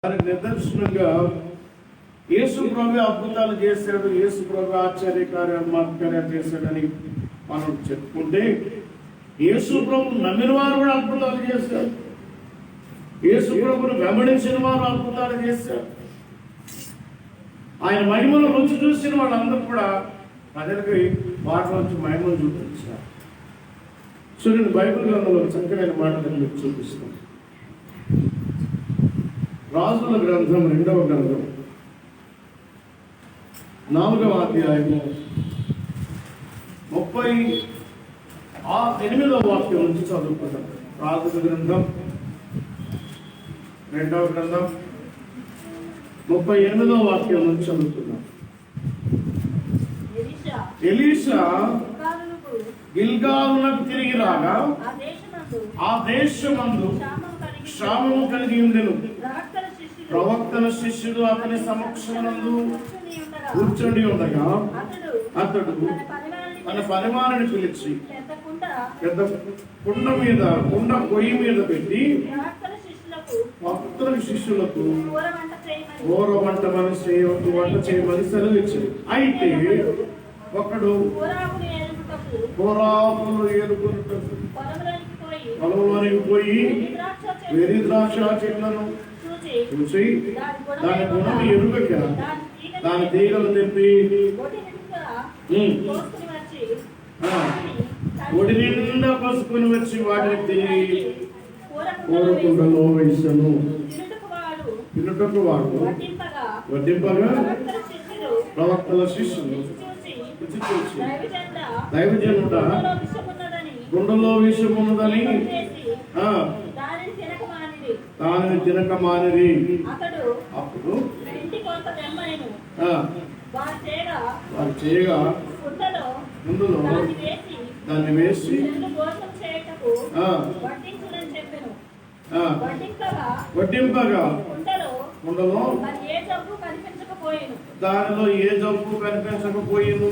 దానికి నిదర్శనంగా యేసు ప్రభు అద్భుతాలు చేశాడు, యేసు ప్రభు ఆశ్చర్యకార్యాలు చేశాడని మనం చెప్పుకుంటే, యేసు ప్రభు నమ్మిన వారు కూడా అద్భుతాలు చేశారు, యేసు ప్రభుని వెంబడించిన వారు అద్భుతాలు చేశారు. ఆయన మహిమను రుచి చూసిన వాళ్ళందరూ కూడా ప్రజలకి వాటి నుంచి మహిమను చూపించారు. చూడండి, బైబిల్ గ్రంథంలో చక్కనైన మాటలు మీకు చూపిస్తాం. రాజుల గ్రంథం 2వ గ్రంథం 4వ అధ్యాయము 38వ వాక్యం నుంచి చదువుకుంటాం. రాజుల గ్రంథం 2వ గ్రంథం 38వ వాక్యం నుంచి చదువుతున్నాం. ఎలీషా గిల్గాలునకు తిరిగి రాగా ఆ దేశమందు క్షామము కలిగి ఉండెను. ప్రవక్తల శిష్యుడు అతని సమక్షమునందు కూర్చొని ఉండగా అతడు తన పరివారాన్ని పిలిచి పెద్ద కుండ పొయ్యి మీద పెట్టి భక్తుల శిష్యులకు ఘోర వంట చేయమని సెలవిచ్చాడు. అయితే ఒకడు ఘోరాకులు ఏరుకుంటాడు, పొలంలోనికి పోయి వెర్రి ద్రాక్ష చెట్లను చూసి దాని గుణం ఎరుగక దాని తీగలు తెప్పి ఒడి నిండా పసుపుని వచ్చి వాటిని తిరిగి కోరకుండలో వేసాను. తినుటకు వాడు వడ్డింపగా ప్రవక్తల శిష్యులు రుచి చూసి దైవజనుడ గుండెలో విషం ఉన్నదని దానిని తినక మానిరి. అప్పుడు వారు చేయగా ముందులో దాన్ని వేసి వడ్డింపగా కుండలో దానిలో ఏ జబ్బు కనిపించకపోయింది.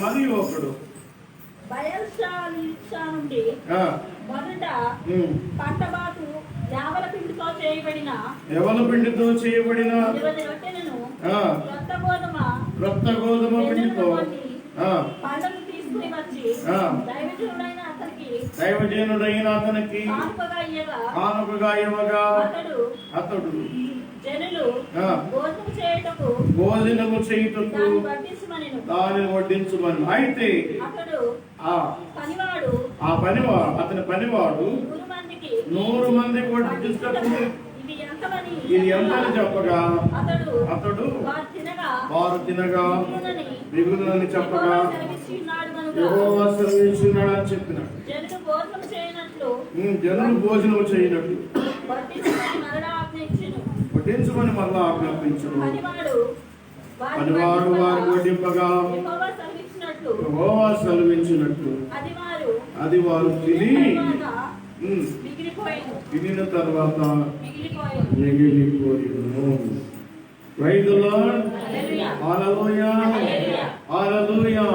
మరియు ఒకడు యవల పిండితో చేయబడిన రక్త గోధుమ పిండితో దైవజనుడైన అతనికి కానుకగా ఇవ్వగా అతడు భోజనము చేయుటకు దానిని వడ్డించమని. అయితే అతని పనివాడు 100 మందికి వడ్డించుటకు ఇది ఎంతని చెప్పగా అతడు వారు తినగా మిగులునని చెప్పగా యెహోవా సెలవిస్తున్నాడు అని చెప్పినాడు. జనులు భోజనం చేయనట్లు వడ్డించమని మరలా ఆజ్ఞాపించును. పనివాడు వారు వడ్డింపగా యెహోవా సెలవించినట్లు అది వారు తినిన తర్వాత మిగిలిపోయిను. Praise the Lord. Hallelujah, hallelujah.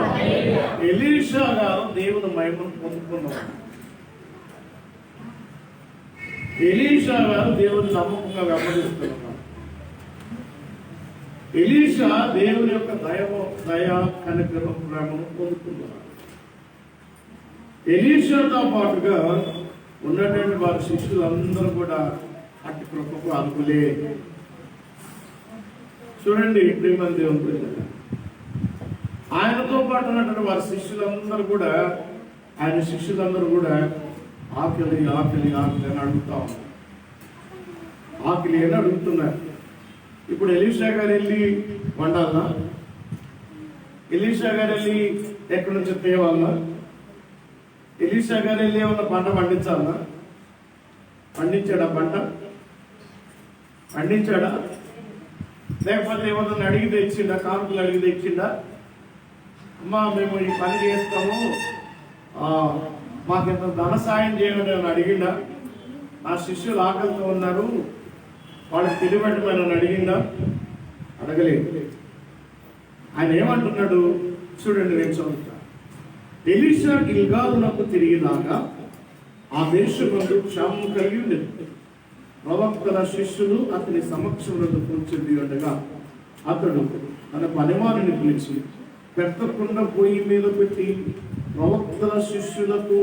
ఎలీషా గారు దేవుని మహిమను పొందుకున్నారు. ఎలీషా గారు దేవుని నమ్మకంగా వెంబడిస్తున్నారు. ఎలీషా దేవుని యొక్క దయ కనికరం ప్రేమను పొందుతున్నారు. ఎలీషాతో పాటుగా ఉన్నటువంటి వారి శిష్యులందరూ కూడా అట్టి కృపకు అర్హులే. చూడండి, ప్రేమ దేవుని ప్రజలు, ఆయనతో పాటు ఉన్నటువంటి వారి శిష్యులందరూ కూడా ఆకలి ఆకలి ఆకలి అని అడుగుతా ఉన్నారు. ఆకలి అని అడుగుతున్నారు. ఇప్పుడు ఎలీషా గారు వెళ్ళి వండాలనా? ఎలీషా గారు వెళ్ళి ఎక్కడి నుంచి తేవాలనా? ఎలీషా గారు వెళ్ళి ఏమన్నా పంట పండించాలనా? పండించాడా? పండించాడా? లేకపోతే ఏమన్నా అడిగి తెచ్చిండా? కానుకలు అడిగి తెచ్చిండా? అమ్మా, మేము ఈ పని చేస్తాము, మాకెంత ధన సాయం చేయమని అని అడిగిండా? నా శిష్యులు ఆకలితో ఉన్నారు, వాళ్ళకి తెలియబెట్టమని అడిగిందా? అడగలేదు. ఆయన ఏమంటున్నాడు చూడండి, నేను చదువుతా. ఎలీషా గిల్గాలునకు తిరిగినాక ఆ దేశమందు క్షామం కలిగి ఉండేది. ప్రవక్తల శిష్యులు అతని సమక్షంలో కూర్చుండి ఉండగా అతడు తన పనివారిని పిలిచి పెద్ద కుండ పొయ్యి మీద పెట్టి ప్రవక్తల శిష్యులకు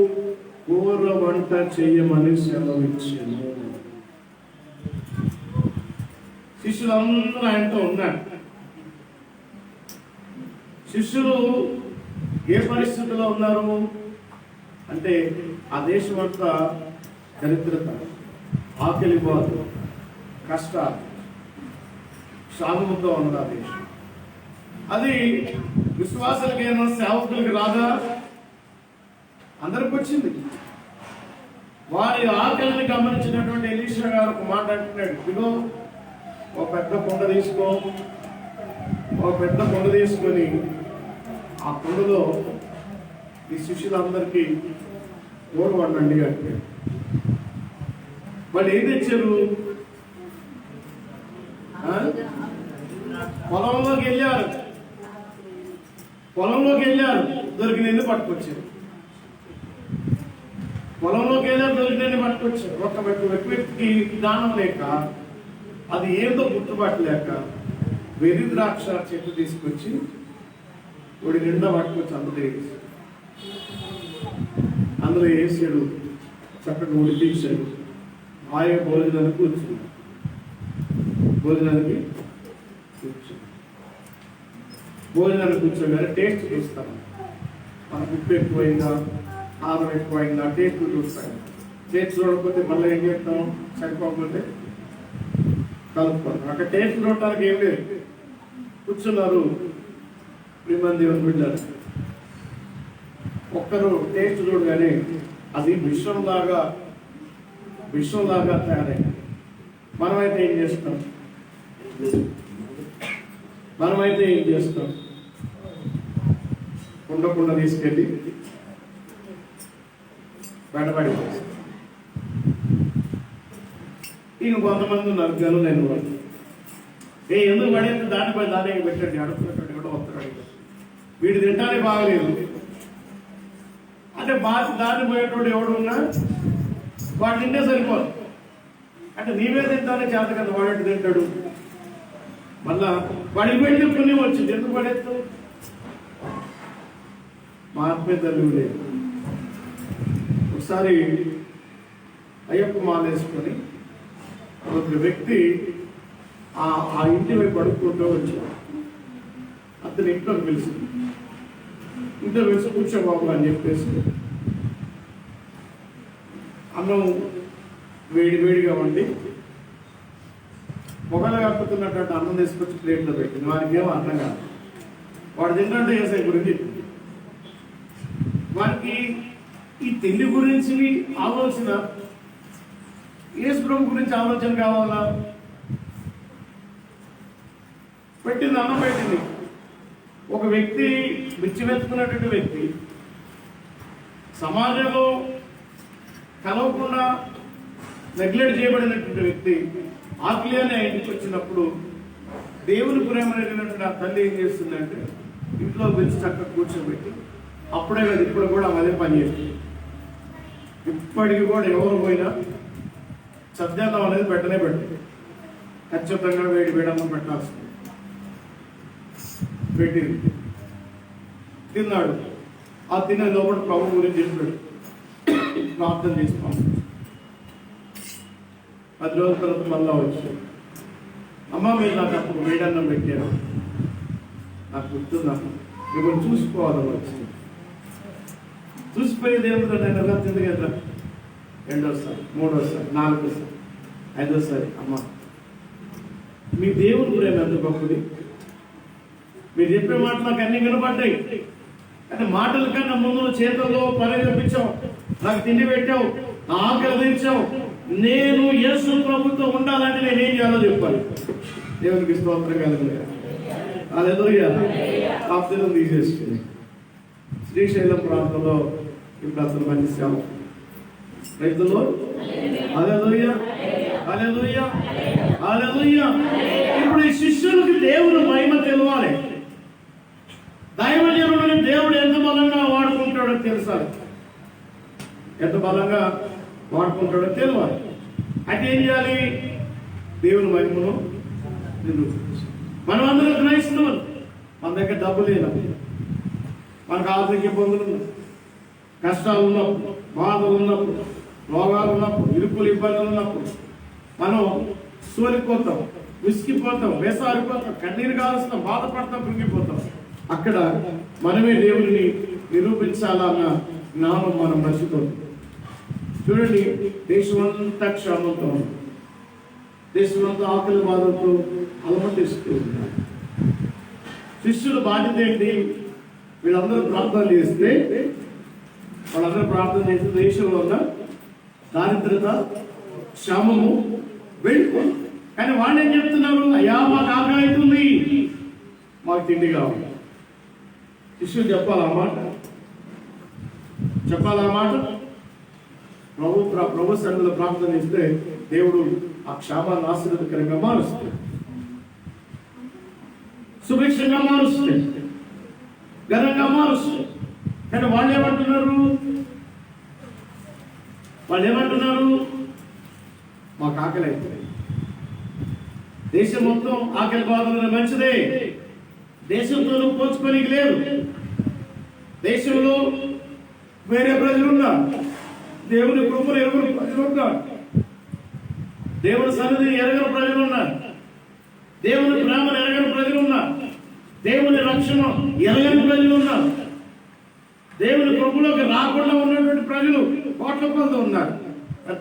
కూర వంట చేయమని సెలవిచ్చాను. శిష్యులందరూ ఆయనతో ఉన్నారు. శిష్యులు ఏ పరిస్థితిలో ఉన్నారు అంటే ఆ దేశం అంతా దరిద్రత, ఆకలి బాధ, కష్టాలు, సాగుముతో ఉన్నది ఆ దేశం. అది విశ్వాసాలకి ఏమన్నా సేవకులకి రాదా? అందరికి వచ్చింది. వారి ఆకలిని గమనించినటువంటి ఎలీషా గారు ఒక మాట అంటున్నాడు, ఇదిగో ఒక పెద్ద కుండ తీసుకొని ఆ కుండలో ఈ శిష్యులందరికీ కూర వండండి అంటే వాళ్ళు ఏం తెచ్చారు? పొలంలోకి వెళ్ళారు, దొరికినది పట్టుకొచ్చారు. దొరికినది పట్టుకొచ్చారు. ఒక వ్యక్తికి దానం లేక, అది ఏందో గుర్తుపట్టలేక వెర్రి ద్రాక్ష చెట్టు తీసుకొచ్చి ఒడి నిండా పట్టుకొచ్చి అందులో వేసాడు, చక్కగా ఉడిపించాడు. ఆయా భోజనానికి కూర్చున్నాడు. భోజనానికి కూర్చోగానే టేస్ట్ చూస్తాను. మనకు ఉప్పు ఎక్కువైందా, కారం ఎక్కువైందా టేస్ట్ చూస్తాను. టేస్ట్ చూడకపోతే మళ్ళీ ఏం చేస్తాం? సరిపోకపోతే కలుపుకోండి. అక్కడ టేస్ట్ చూడటానికి ఏం లేదు. కూర్చున్నారు 3 మంది బిడ్డలు. ఒక్కరు టేస్ట్ చూడగానే అది విషంలాగా తయారైంది. మనమైతే ఏం చేస్తాం? కుండ తీసుకెళ్ళి బయటపడి ఇక కొంతమంది ఉన్నారు గలు నేను వాళ్ళు ఎందుకు పడేది దానిపై దానికి పెట్టండి, అడుగుతున్నాడు కూడా వస్తాడు. వీడు తింటానే బాగలేదు అంటే దాన్ని పోయేటోడు ఎవడు ఉన్నా వాడు తింటే సరిపోదు. అంటే నీవే తింటానే చేత కదా వాడు తింటాడు. మళ్ళా వాడికి పెడితే పుణ్యం వచ్చింది. ఎందుకు పడేస్తూ? మా ఆత్మీయ తల్లి లేదు. ఒకసారి అయ్యప్ప మాలేసుకొని ఒక వ్యక్తి ఆ ఇంటి వైపు అడుక్కుంటూ వచ్చాడు. అతని ఇంట్లోకి పిలిచి కూర్చో బాబు అని చెప్పేసి అన్నం వేడిగా వండి మొగలు కప్పుతున్నటువంటి అన్నం తీసుకొచ్చి ప్లేట్లో పెట్టింది. వారికి ఏమో అర్థం కాదు. వాడు తింటే ఏసై గురించి వారికి ఈ తిండి గురించి ఆలోచన, యేసు ప్రభు గురించి ఆలోచన కావాలా? పెట్టింది, అన్నం పెట్టింది. ఒక వ్యక్తి విచ్చివెత్తుకున్నటువంటి వ్యక్తి సమాజంలో కలవకుండా నెగ్లెక్ట్ చేయబడినటువంటి వ్యక్తి ఆకలి అనే ఇంటికి వచ్చినప్పుడు దేవుని ప్రేమ అనేటువంటి ఆ తల్లి ఏం చేస్తుందంటే ఇంట్లో వచ్చి చక్కగా కూర్చోబెట్టి, అప్పుడే కదా ఇప్పుడు కూడా అదే పని చేస్తుంది. ఇప్పటికి కూడా ఎవరు పోయినా సద్యాన్నం అనేది పెట్టనే పెట్టింది. ఖచ్చితంగా వేడమ్మ పెట్టాల్సింది. పెట్టింది, తిన్నాడు. ఆ తినే లోపల ప్రభు గురించి చెప్పాడు, ప్రార్థన చేస్తాం. 10 రోజుల తర్వాత మళ్ళా వచ్చాడు. అమ్మ మీరు నాకు అప్పుడు వేడన్నం పెట్టారు, నాకు గుర్తున్నాను, మిమ్మల్ని చూసుకోవాలని వచ్చింది. చూసిపోయేది ఏముందో నేను ఎలా తింది కదా. 2వసారి, 3వసారి, 4వసారి, 5వసారి, అమ్మ మీ దేవుని ప్రేమ ఎంత గొప్పది. మీరు చెప్పే మాటలు నాకు అన్ని వినపడ్డాయి. కానీ మాటల కన్నా ముందు చేతుల్లో పరిగెప్పించావు, నాకు తిండి పెట్టావు, నా ఆకలి తీర్చావు. నేను యేసు ప్రభుతో ఉండాలంటే నేనేం చేయాలో చెప్పాలి. దేవునికి స్తోత్రం కలుగుతుంది. హల్లెలూయా. ఆప్తులను తీసేసుకుని శ్రీశైలం ప్రాంతంలో ఇప్పుడు అతను మంచి సేవ రైతుల్లో. హల్లెలూయా, హల్లెలూయా, హల్లెలూయా. ఇప్పుడు ఈ శిష్యులకి దేవుని మహిమ తెలవాలి. దైవజనుడిని దేవుడు ఎంత బలంగా వాడుకుంటాడో తెలుసాలి, ఎంత బలంగా వాడుకుంటాడో తెలియాలి. అంటే ఏం చేయాలి? దేవుని మహిమను నిరూపించాలి. మనం అందరం గ్రహిస్తున్నాం, మన దగ్గర డబ్బు లేదు, మనకు ఆర్థిక ఇబ్బందులు ఉన్నాయి, కష్టాలు ఉన్నప్పుడు, బాధలు ఉన్నప్పుడు, రోగాలు ఉన్నప్పుడు, ఇరుకులు ఇబ్బందులు ఉన్నప్పుడు మనం సోలిపోతాం, విసిగిపోతాం, వేసారిపోతాం, కన్నీరు కాలుస్తాం, బాధపడతాం, కృంగిపోతాం. అక్కడ మనమే దేవుడిని నిరూపించాలన్న జ్ఞానం మనం మర్చిపోతాం. చూడండి, దేశమంతా క్షేమంతో ఉంది, దేశమంతా ఆకలి బాధలతో అలమటిస్తూ ఉన్నారు. శిష్యుల బాధ్యత ఏంటి? వీళ్ళందరూ ప్రార్థన చేస్తే దేశంలో ఉన్న దారిద్రత, క్షేమము వెళ్ళిపోయి. కానీ వాళ్ళు ఏం చెప్తున్నారు? అయ్యా మాకు ఆకలి అవుతుంది, మాకు తిండి కావాలి. శిష్యులు చెప్పాలన్నమాట, ప్రభు సన్నిధిలో ప్రార్థన చేస్తే దేవుడు ఆ క్షేమాన్ని ఆశీర్వాదకరంగా మారుస్తాడు, సుభిక్షంగా మారుస్తాడు, ఘనంగా మారుస్తాడు. కానీ వాళ్ళు ఏమంటున్నారు? మాకు ఆకలి అవుతుంది. దేశం మొత్తం ఆకలి బాధలు మంచిదే, దేశంతో పోల్చుకొని లేదు. దేశంలో వేరే ప్రజలు ఉన్నారు, దేవుని కృపను ఎరుగని ప్రజలు ఉన్నారు, దేవుని సన్నిధిని ఎరగని ప్రజలు ఉన్నారు, దేవుని ప్రేమను ఎరగని ప్రజలు ఉన్నారు, దేవుని రక్షణ ఎరగని ప్రజలు ఉన్నారు, దేవుని కృపలోకి రాకుండా ఉన్నటువంటి ప్రజలు కోట్ల కొలది ఉన్నారు.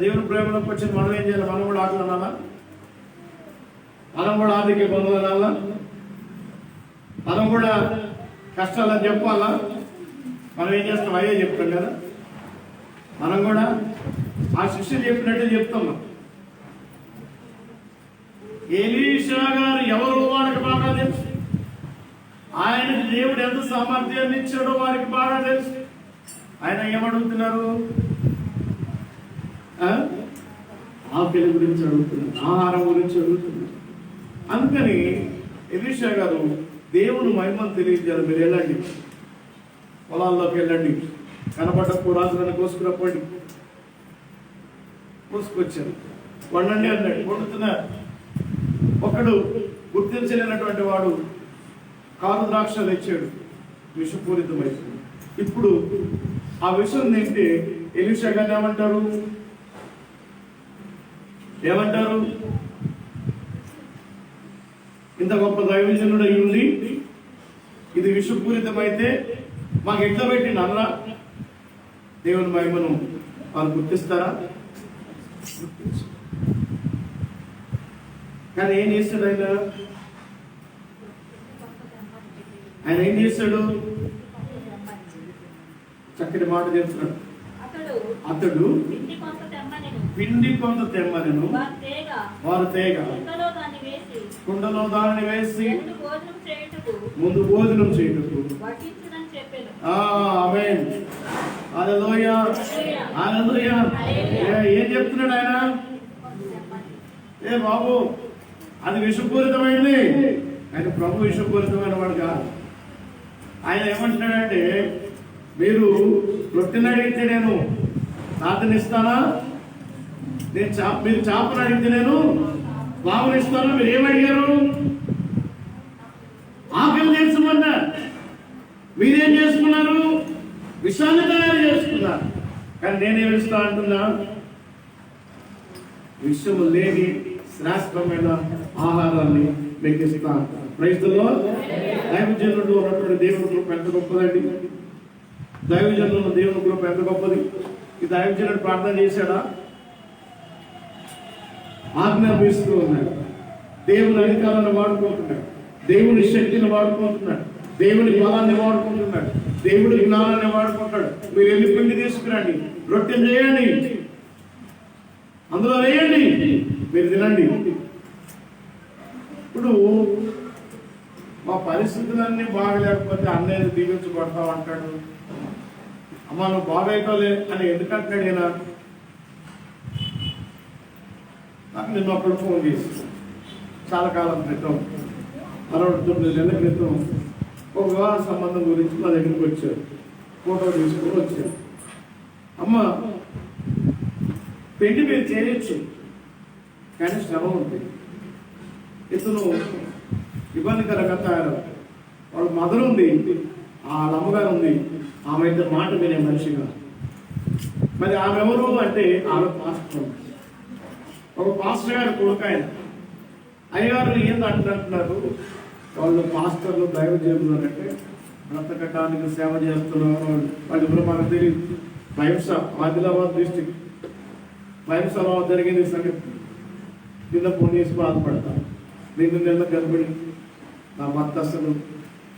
దేవుని ప్రేమలోకి వచ్చిన మనం ఏం చేయాలి? మనం కూడా ఆకలి అనాలా? మనం కూడా ఆర్థిక ఇబ్బందులు అనాలా? మనం కూడా కష్టాలని చెప్పాలా? మనం ఏం చేస్తాం? అయ్యే చెప్తాం కదా. మనం కూడా ఆ శిష్యులు చెప్పినట్టే చెప్తున్నాం. ఎలీషా గారు ఎవరు వారికి బాగా తెలుసు, ఆయనకి దేవుడు ఎంత సామర్థ్యాన్ని ఇచ్చాడో వారికి బాగా తెలుసు. ఆయన ఏమడుగుతున్నారు? ఆకలి గురించి అడుగుతున్నారు, ఆహారం గురించి అడుగుతున్నారు. అందుకని ఎలీషా గారు దేవుని మహిమను తెలియజేయాలి. మీరు వెళ్ళండి, పొలాల్లోకి వెళ్ళండి, కనబడ్డ కూరాజులను కోసుకురప్పండి. కోసుకొచ్చారు, వండండి అన్నాడు, వండుతున్నారు. ఒకడు గుర్తించలేనటువంటి వాడు కారు ద్రాక్షలు తెచ్చాడు, విషపూరితమైంది. ఇప్పుడు ఆ విషయం తింటే ఎలీషా గారు ఏమంటారు? ఇంత గొప్ప దైవజనుడు అయి ఉండి ఇది విషపూరితమైతే మాకు ఎట్లా పెట్టింది అన్నా? దేవుని మహిమను వాళ్ళు గుర్తిస్తారా? కానీ ఏం చేస్తాడు ఆయన ఏం చేస్తాడు? చక్కటి మాట చెప్తున్నాడు. అతడు పిండి కొంత తెమ్మనెను, వారు తేగ కుండలో దానిని వేసి ముందు భోజనం చేయుటకు. ఆమేన్, హల్లెలూయా, హల్లెలూయా. ఏం చెప్తున్నాడు ఆయన? ఏ బాబు, అది విషపూరితమైంది. ఆయన ప్రభు విషపూరితమైన వాడు కాదు. ఆయన ఏమంటున్నాడంటే, మీరు రొట్టెని అడిగితే నేను తాతనిస్తానా? మీరు చేపను అడిగితే నేను బాగునిస్తాను. మీరు ఏమడిగారు? ఆకలి తీర్చమన్నా. మీరేం చేసుకున్నారు? విషాన్ని తయారు చేసుకున్నారు. కానీ నేనేం ఇస్తా అంటున్నా? విషము లేని శ్రేష్టమైన ఆహారాన్ని మీకు ఇస్తాను. ప్రైజ్లో దైవజనుడు ఉన్నటువంటి దేవుని కృప ఎంత గొప్పదండి. దైవజనులు దేవుని కృప ఎంత గొప్పది. ఈ దైవజనుడు ప్రార్థన చేశాడా? ఆజ్ఞాపిస్తూ ఉన్నాడు. దేవుని అధికారాన్ని వాడుకుంటున్నాడు, దేవుని శక్తిని వాడుకుంటున్నాడు, దేవుని బలాన్ని వాడుకుంటున్నాడు, దేవుడి జ్ఞానాన్ని వాడుకుంటాడు. మీరు వెళ్ళి పిండి తీసుకురండి, రొట్టె చేయండి, అందులో వేయండి, మీరు తినండి. ఇప్పుడు మా పరిస్థితులన్నీ బాగలేకపోతే అన్నయ్య దీవించబడతావు అంటాడు. అమ్మ నువ్వు బాగైతలే అని ఎందుకంటాడు ఈయన? నాకు నిన్న ఒకడు ఫోన్ చేసి చాలా కాలం క్రితం, 69 నెలల క్రితం ఒక వివాహ సంబంధం గురించి మా దగ్గరికి వచ్చారు. ఫోటో తీసుకుని వచ్చారు. అమ్మ పెళ్లి మీరు చేయొచ్చు, కానీ శ్రమ ఉంది. ఇతను ఇబ్బందికరంగా తయారు. వాళ్ళ మదర్ ఉంది, వాళ్ళ అమ్మగారు ఉంది, ఆమె అయితే మాట వినే మనిషిగా. మరి ఆమె ఎవరు అంటే ఆమె పాస్టర్. ఒక పాస్టర్ గారు కొడుకు ఆయన. అయ్యగారు ఏంది అంటున్నారు, వాళ్ళు పాస్టర్లు దైవ చేస్తున్నారంటే బ్రతకటానికి సేవ చేస్తున్నారు. వాళ్ళు ఇప్పుడు మనకు తెలియదు. భైంస ఆదిలాబాద్ డిస్టిక్ భైంసలో జరిగింది సంగతి కింద పోలీసు బాధపడతాను. 2 నెలల గర్భిణి. నా భర్త అసలు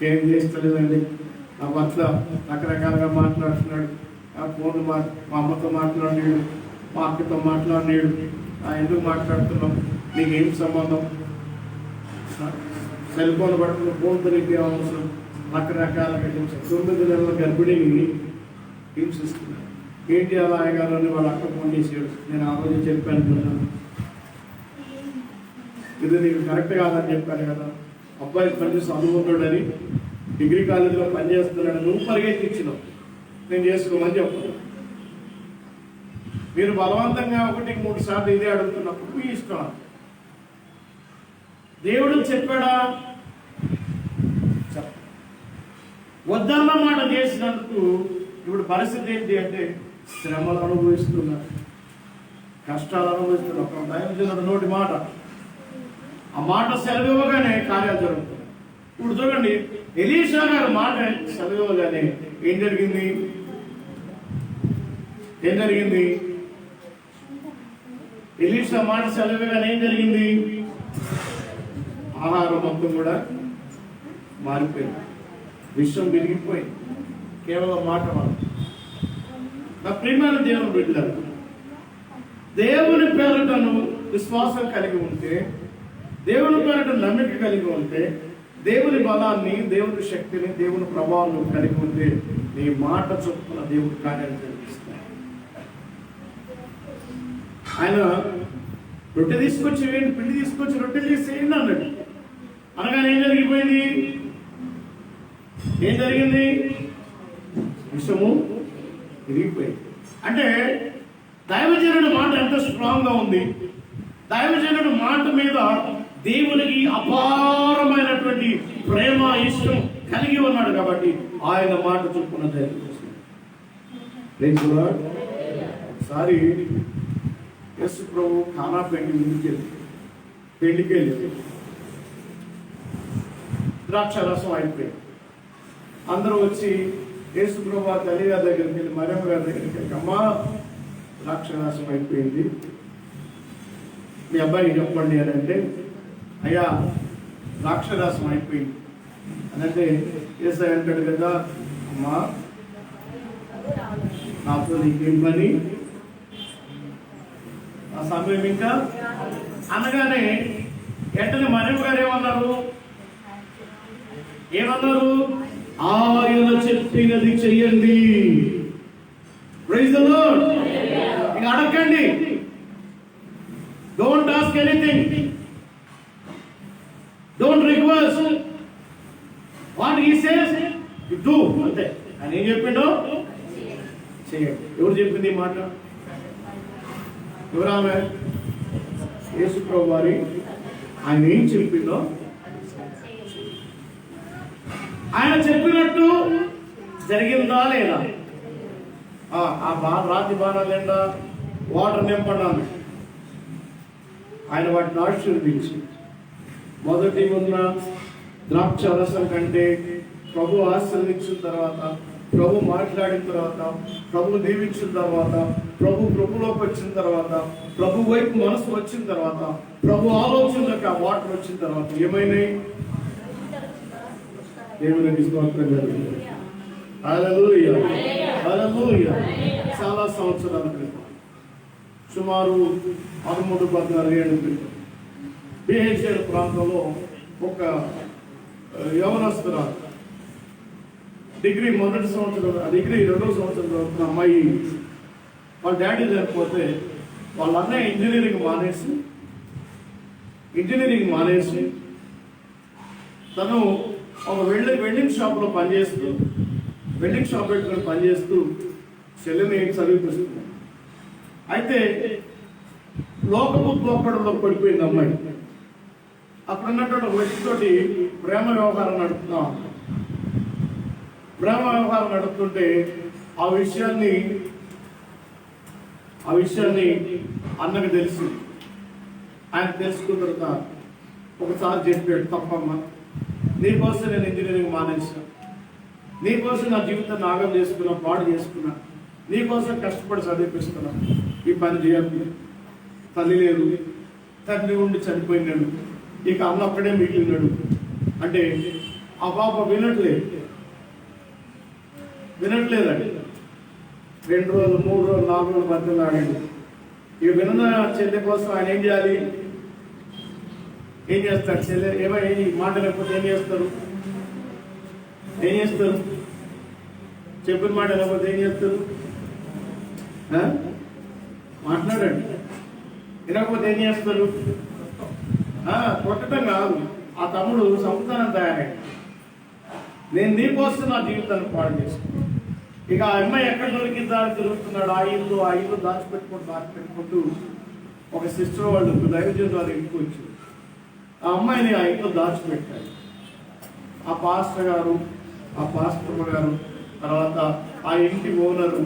ఏం చేస్తలేదండి. నా భర్త రకరకాలుగా మాట్లాడుతున్నాడు. ఆ ఫోన్లు మా అమ్మతో మాట్లాడినాడు, మా అక్కతో మాట్లాడినాడు. ఎందుకు మాట్లాడుతున్నాం, నీకేం సంబంధం, సెల్ ఫోన్ పడుతున్న ఫోన్తో నీకు అవసరం, రకరకాలుగా 9 నెలల గర్భిణిని హింసిస్తున్నాడు. ఏం చేయాలి ఆయగారు అని వాళ్ళ అక్క ఫోన్ చేసాడు. నేను ఆ రోజు చెప్పాను, ఇది నీకు కరెక్ట్ కాదని చెప్పాను కదా. అబ్బాయి పనిచేసి అనుకుంటాడని, డిగ్రీ కాలేజీలో పనిచేస్తున్నాడని నువ్వు పరిగెత్తి ఇచ్చినావు, నేను చేసుకోమని చెప్పాను. మీరు బలవంతంగా 1-3 సార్లు ఇదే అడుగుతున్నప్పుడు మీ ఇష్టం. దేవుడు చెప్పాడా? వద్దన్న మాట చేసినందుకు ఇప్పుడు పరిస్థితి ఏంటి అంటే శ్రమలు అనుభవిస్తున్నారు, కష్టాలు అనుభవిస్తున్నారు. ఒక దైవజనుడు నోటి మాట, ఆ మాట సెలవివ్వగానే కార్యాలు జరుగుతాయి. ఇప్పుడు చూడండి, ఎలీషా గారు మాట సెలవివ్వగానే ఏం జరిగింది? ఎలీషా మాట సెలవివ్వగానే ఏం జరిగింది? ఆహారం మొత్తం కూడా మారిపోయింది, విషయం విరిగిపోయింది. కేవలం మాట వల్ల. నా ప్రియమైన దేవుని బిడ్డలారా, దేవుని పేరుటను విశ్వాసం కలిగి ఉంటే, దేవుని పేరుట నమ్మిక కలిగి ఉంటే, దేవుని బలాన్ని, దేవుని శక్తిని, దేవుని ప్రభావాన్ని కలిగి ఉంటే నీ మాట చొప్పున దేవుడి కార్యాలు జరిగిస్తాయి. ఆయన రొట్టె తీసుకొచ్చి వేయండి, పిండి తీసుకొచ్చి రొట్టెలు చేసేయండి అన్నాడు. అనగానే ఏం జరిగిపోయింది? ఏం జరిగింది? విషము విరిగిపోయింది. అంటే దైవజనుడి మాట ఎంత స్ట్రాంగ్ గా ఉంది. దైవజనుడి మాట మీద దేవునికి అపారమైనటువంటి ప్రేమ, ఇష్టం కలిగి ఉన్నాడు కాబట్టి ఆయన మాట చొప్పున జరిగిపోయింది. ఒకసారి యేసు ప్రభు కానా పెళ్లికి వెళ్ళి ద్రాక్ష రసం అయిపోయింది. అందరూ వచ్చి యేసు ప్రభు తల్లి గారి దగ్గరికి వెళ్ళి, మరియమ్మ గారి దగ్గరికి వెళ్ళి, అమ్మా ద్రాక్ష రసం అయిపోయింది, మీ అబ్బాయికి చెప్పండి అని అంటే, అయ్యా ద్రాక్ష రసం అయిపోయింది అని అంటే యేసయ్య అంటాడు కదా, అమ్మా నాతో నీకేం పని, ఆ సమయం ఇంకా అనగానే వెంటనే మరియమ్మ గారు ఏమన్నారు? ఆయన చెప్పినది చెయ్యండి. Praise the lord. ఇక అడగండి, don't ask anything, don't request, what he says you do. అంతే. ఆయన ఏం చెప్పిండో చేయండి. ఎవరు చెప్పింది ఈ మాట? ఎవరామె? యేసు ప్రభు వారి ఆయన ఏం చెప్పిండో ఆయన చెప్పినట్టు జరిగిందా లేదా? ఆ రాతి బాణాలు నిండా వాటర్ నింపడాను ఆయన వాటిని ఆశీర్వదించి, మొదటి ఉన్న ద్రాక్ష రసం కంటే ప్రభు ఆశీర్వదించిన తర్వాత, ప్రభు మాట్లాడిన తర్వాత, ప్రభు దీవించిన తర్వాత, ప్రభులోకి వచ్చిన తర్వాత, ప్రభు వైపు మనసు వచ్చిన తర్వాత, ప్రభు ఆలోచనలకు ఆ వాటర్ వచ్చిన తర్వాత ఏమైనాయి? దేవునికి స్తోత్రం కలుగుతుంది. హల్లెలూయా, హల్లెలూయా. చాలా సంవత్సరాల క్రితం, సుమారు 13-14 ఏళ్ళ క్రితం బిహేవియర్ ప్రాంతంలో ఒక యవనస్తురాలు, డిగ్రీ 1వ సంవత్సరం, డిగ్రీ 2వ సంవత్సరం చదువుతున్న అమ్మాయి, వాళ్ళ డాడీ చనిపోతే వాళ్ళ అన్నయ్య ఇంజనీరింగ్ మానేసి తను ఒక వెల్డింగ్ షాప్లో వెల్డింగ్ షాప్ పెట్టుకుని పనిచేస్తూ చెల్లెని చదివిపిస్తుంది. అయితే లోకపు పోకడలో పడిపోయింది అమ్మాయి. అక్కడ ఉన్నటువంటి వ్యక్తితోటి ప్రేమ వ్యవహారం నడుపుతా ఉంది. ప్రేమ వ్యవహారం నడుపుతుంటే ఆ విషయాన్ని అన్నకు తెలిసి ఆయన తెలుసుకున్న తర్వాత ఒకసారి చెప్పాడు, తప్పమ్మా, నీకోసం నేను ఇంజనీరింగ్ మానేసిన, నీకోసం నా జీవితాన్ని నాగం చేసుకున్నా, పాడు చేసుకున్నా, నీకోసం కష్టపడి చదివిపిస్తున్నా, ఈ పని చేయాలి. తల్లి లేదు, తండ్రి ఉండి చనిపోయినాడు, ఇక అన్న అక్కడే మిగిలినాడు. అంటే ఆ పాప వినట్లేదండి. 2 రోజులు 3 రోజులు 4 రోజులు మధ్యలో ఆడండి. ఇక విన్న చెల్లె కోసం ఆయన ఏం చేయాలి? ఏం చేస్తాడు? చెల్లె ఏమీ మాట లేకపోతే ఏం చేస్తారు? చెప్పిన మాట లేకపోతే ఏం చేస్తారు? మాట్లాడండి. వినకపోతే ఏం చేస్తారు? కొట్టడం కాదు, ఆ తమ్ముడు సంతానం తయారయ్యాడు. నేను నీకోసం నా జీవితాన్ని పాడు చేసుకున్నాను. ఇక ఆ అమ్మాయి ఎక్కడ దొరికిందా అని తిరుగుతున్నాడు. ఆ ఇల్లు దాచిపెట్టుకుంటూ ఒక సిస్టర్ వాళ్ళు దైవజన్ వాళ్ళు ఇంటికి వచ్చారు. ఆ అమ్మాయిని ఆ ఇంట్లో దాచిపెట్టారు. ఆ పాస్టర్ గారు తర్వాత ఆ ఇంటి ఓనరు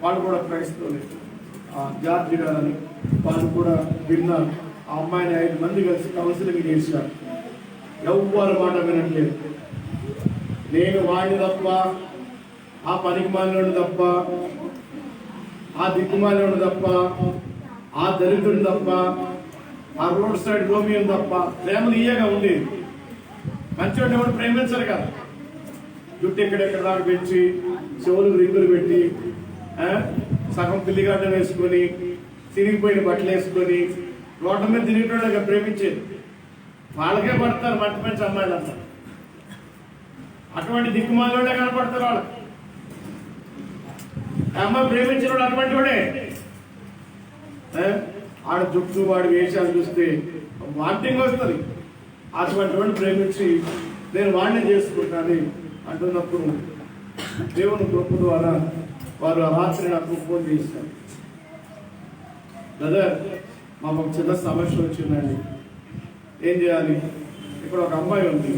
వాళ్ళు కూడా క్రైస్తవులే, జార్జి గారు అని వాళ్ళు కూడా విన్నారు. ఆ అమ్మాయిని 5 మంది కలిసి కౌన్సిలింగ్ చేశారు. ఎవ్వరు మాట వినట్లేదు. నేను వాడిని తప్ప, ఆ పనికి మాలినోడు తప్ప, ఆ దిక్కుమాలినోడు తప్ప, ఆ దరిద్రుడు తప్ప, ఆ రోడ్ సైడ్ రోమియం తప్ప ప్రేమలు ఇయ్యగా ఉండేది. మంచివాడిని ఎవరు ప్రేమించరు కదా. జుట్టు ఎక్కడెక్కడ దాకా పెంచి, చెవులు రింగులు పెట్టి, సగం పిల్లిగడ్డ వేసుకొని, తిరిగిపోయిన బట్టలు వేసుకొని రోడ్ల మీద తిరిగినోళ్ళగా ప్రేమించేది. వాళ్ళకే పడతారు మంచి అమ్మాయిలంతా. అటువంటి దిక్కుమాలోనే కనపడతారు వాళ్ళకి. అమ్మాయి ప్రేమించిన వాడు అటువంటి వాడే. ఆడ జుట్టు వాడి వేషాలు చూస్తే వాంటింగ్ వస్తుంది. అటువంటి వాడిని ప్రేమించి నేను వాడిని చేసుకుంటాను అంటున్నప్పుడు దేవుని కృప ద్వారా వారు రాత్రి నాకు ఫోన్ చేశారు. బ్రదర్, మాకు ఒక చిన్న సమస్య వచ్చిందండి, ఏం చేయాలి? ఇక్కడ ఒక అమ్మాయి ఉంది,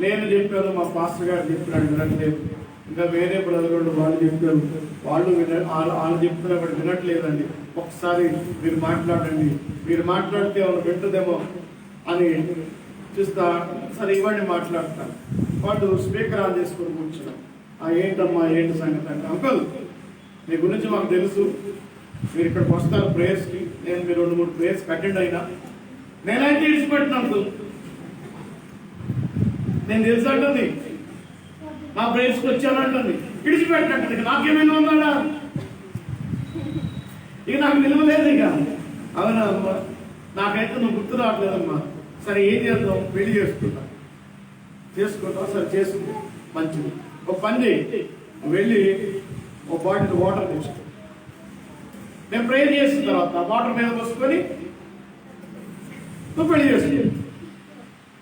నేను చెప్పాను, మా పాస్టర్ గారు చెప్పినాడు, వినట్లేదు. ఇంకా వేరే బ్రదర్లు వాళ్ళు చెప్పారు, వాళ్ళు చెప్తున్నా కూడా వినట్లేదండి. ఒకసారి మీరు మాట్లాడండి, మీరు మాట్లాడితే వాళ్ళు వింటదేమో అని చూస్తా. సరే ఇవ్వండి, మాట్లాడతాను. వాళ్ళు స్పీకర్ ఆన్ చేసుకొని కూర్చున్నాం. ఏంటమ్మా, ఏంటి సంగతి అంటే, అంకుల్ మీ గురించి మాకు తెలుసు, మీరు ఇక్కడికి వస్తారు ప్రేయర్స్కి, నేను మీరు 2-3 ప్రేయర్స్కి అటెండ్ అయినా, నేనైతే విడిచిపెట్టిన అంకుల్, నేను తెలుసు అంటుంది, నా ప్రేయర్స్కి వచ్చానంటుంది, విడిచిపెట్టినట్టు. ఇక నాకేమైనా ఉందా? ఇక నాకు విలువ లేదు. ఇక అవునా అమ్మా, నాకైతే నువ్వు గుర్తు రావట్లేదమ్మా. సరే ఏం చేద్దాం? పెళ్లి చేసుకుంటాం. సరే చేసుకుంటాం, మంచిది. ఒక పని వెళ్ళి ఒక బాటిల్ వాటర్ తెచ్చుకో. నేను ప్రేయర్ చేసిన తర్వాత వాటర్ మీద పోసుకొని నువ్వు పెళ్లి చేసుకో.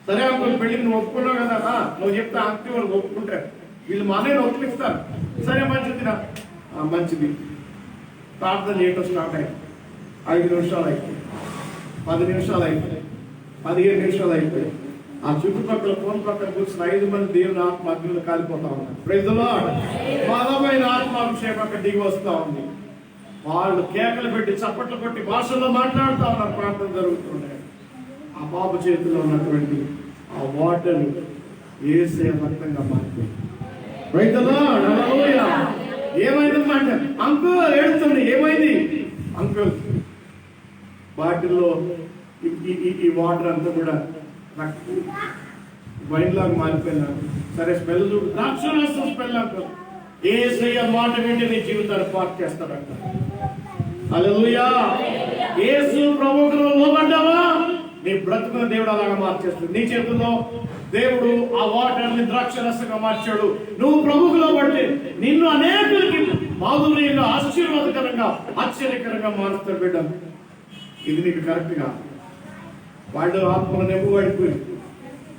సరే అంకుల్, పెళ్లికి నువ్వు ఒప్పుకున్నావు కదా, నువ్వు చెప్తా అంతే, వాళ్ళు ఒప్పుకుంటారు, వీళ్ళు మా అన్నయ్య ఒప్పుకిస్తారు. సరే మంచిదిరా, మంచిది. ప్రార్థన చేయటం స్టార్ట్ అయ్యి 5 నిమిషాలు అయిపోయి, 10 నిమిషాలు అయిపోయి, 15 నిమిషాలు అయిపోయి. ఆ చుట్టుపక్కల ఫోన్ పక్కన కూర్చుని 5 మంది దేవుని ఆత్మ అగ్నిలో కాలిపోతా ఉన్నారు. Praise the lord. బలమైన ఆత్మాభిషేకం అక్కడ దిగి వస్తా ఉంది. వాళ్ళు కేకలు పెట్టి చప్పట్లు కొట్టి భాషల్లో మాట్లాడుతూ ఉన్నారు. ప్రార్థన జరుగుతున్నాయి. ఆ బాబు చేతిలో ఉన్నటువంటి ఆ వాటర్ యేసయ్య రక్తంగా మారిపోయింది. Praise the Lord. హల్లెలూయా. ఏమైందన్నమాట? అంకుల్ ఏడుతుంది. ఏమైంది అంకుల్? బాటిల్లో ఈ వాటర్ అంతా కూడా వైన్ లాగా మారిపోయినారు. సరే స్మెల్ చూడు, ద్రాక్షరసం స్మెల్ అంటారు. యేసయ్య మాట వింటే నీ జీవితాన్ని పార్క్ చేస్తాడంట. హల్లెలూయా. యేసు ప్రభువుకు లోబడ్డావా, నీ బ్రతుకును దేవుడు అలాగా మార్చేస్తాడు. నీ చేతుల్లో దేవుడు ఆ వాటర్ ని ద్రాక్షరసంగా మార్చాడు. నువ్వు ప్రభువుకు లోబడితే నిన్ను అనేకులకి మాధుర్యంగా, ఆశీర్వాదకరంగా, ఆశ్చర్యకరంగా మారుస్తాడు. బిడ్డ, ఇది నీకు కరెక్ట్ గా. వాళ్ళు ఆత్మను నెప్పుబడిపోయింది.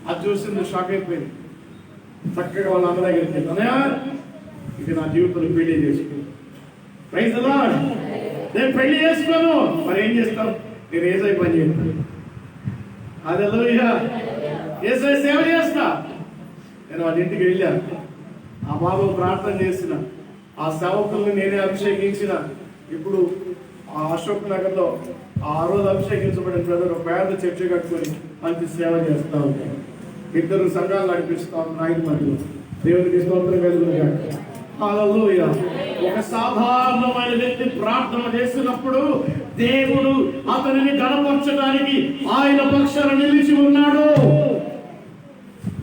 అది చూసింది షాక్ అయిపోయింది. చక్కగా వాళ్ళ అమ్మ దగ్గరికి వెళ్తానయా, ఇది నా జీవితంలో పెళ్లి చేసుకుంది. Praise the lord. నేను పెళ్లి చేసుకోను. మరి ఏం చేస్తావు? నేను ఏసై పని చేస్తాను. హల్లెలూయా. ఏసై సేవ చేస్తా. నేను వాళ్ళ ఇంటికి వెళ్ళాను, ఆ బాబు ప్రార్థన చేసిన, ఆ సేవకుల్ని నేనే అభిషేకించిన. ఇప్పుడు ఆ అశోక్ నగర్ లో ఆ రోజు అభిషేకించబడిన బ్రదర్ ఒక పేద చర్చ కట్టుకొని మంచి సేవ చేస్తా ఉంటాను. 2 సంఘాలు నడిపిస్తా ఉన్నాను ఆయన మధ్యలో. దేవునికి స్తోత్రం కలుగునుగాక. హల్లెలూయా. ఒక సాధారణమైన వ్యక్తి ప్రార్థన చేసినప్పుడు దేవుడు అతనిని గణపరచడానికి ఆయన పక్షాన నిలిచి ఉన్నాడు.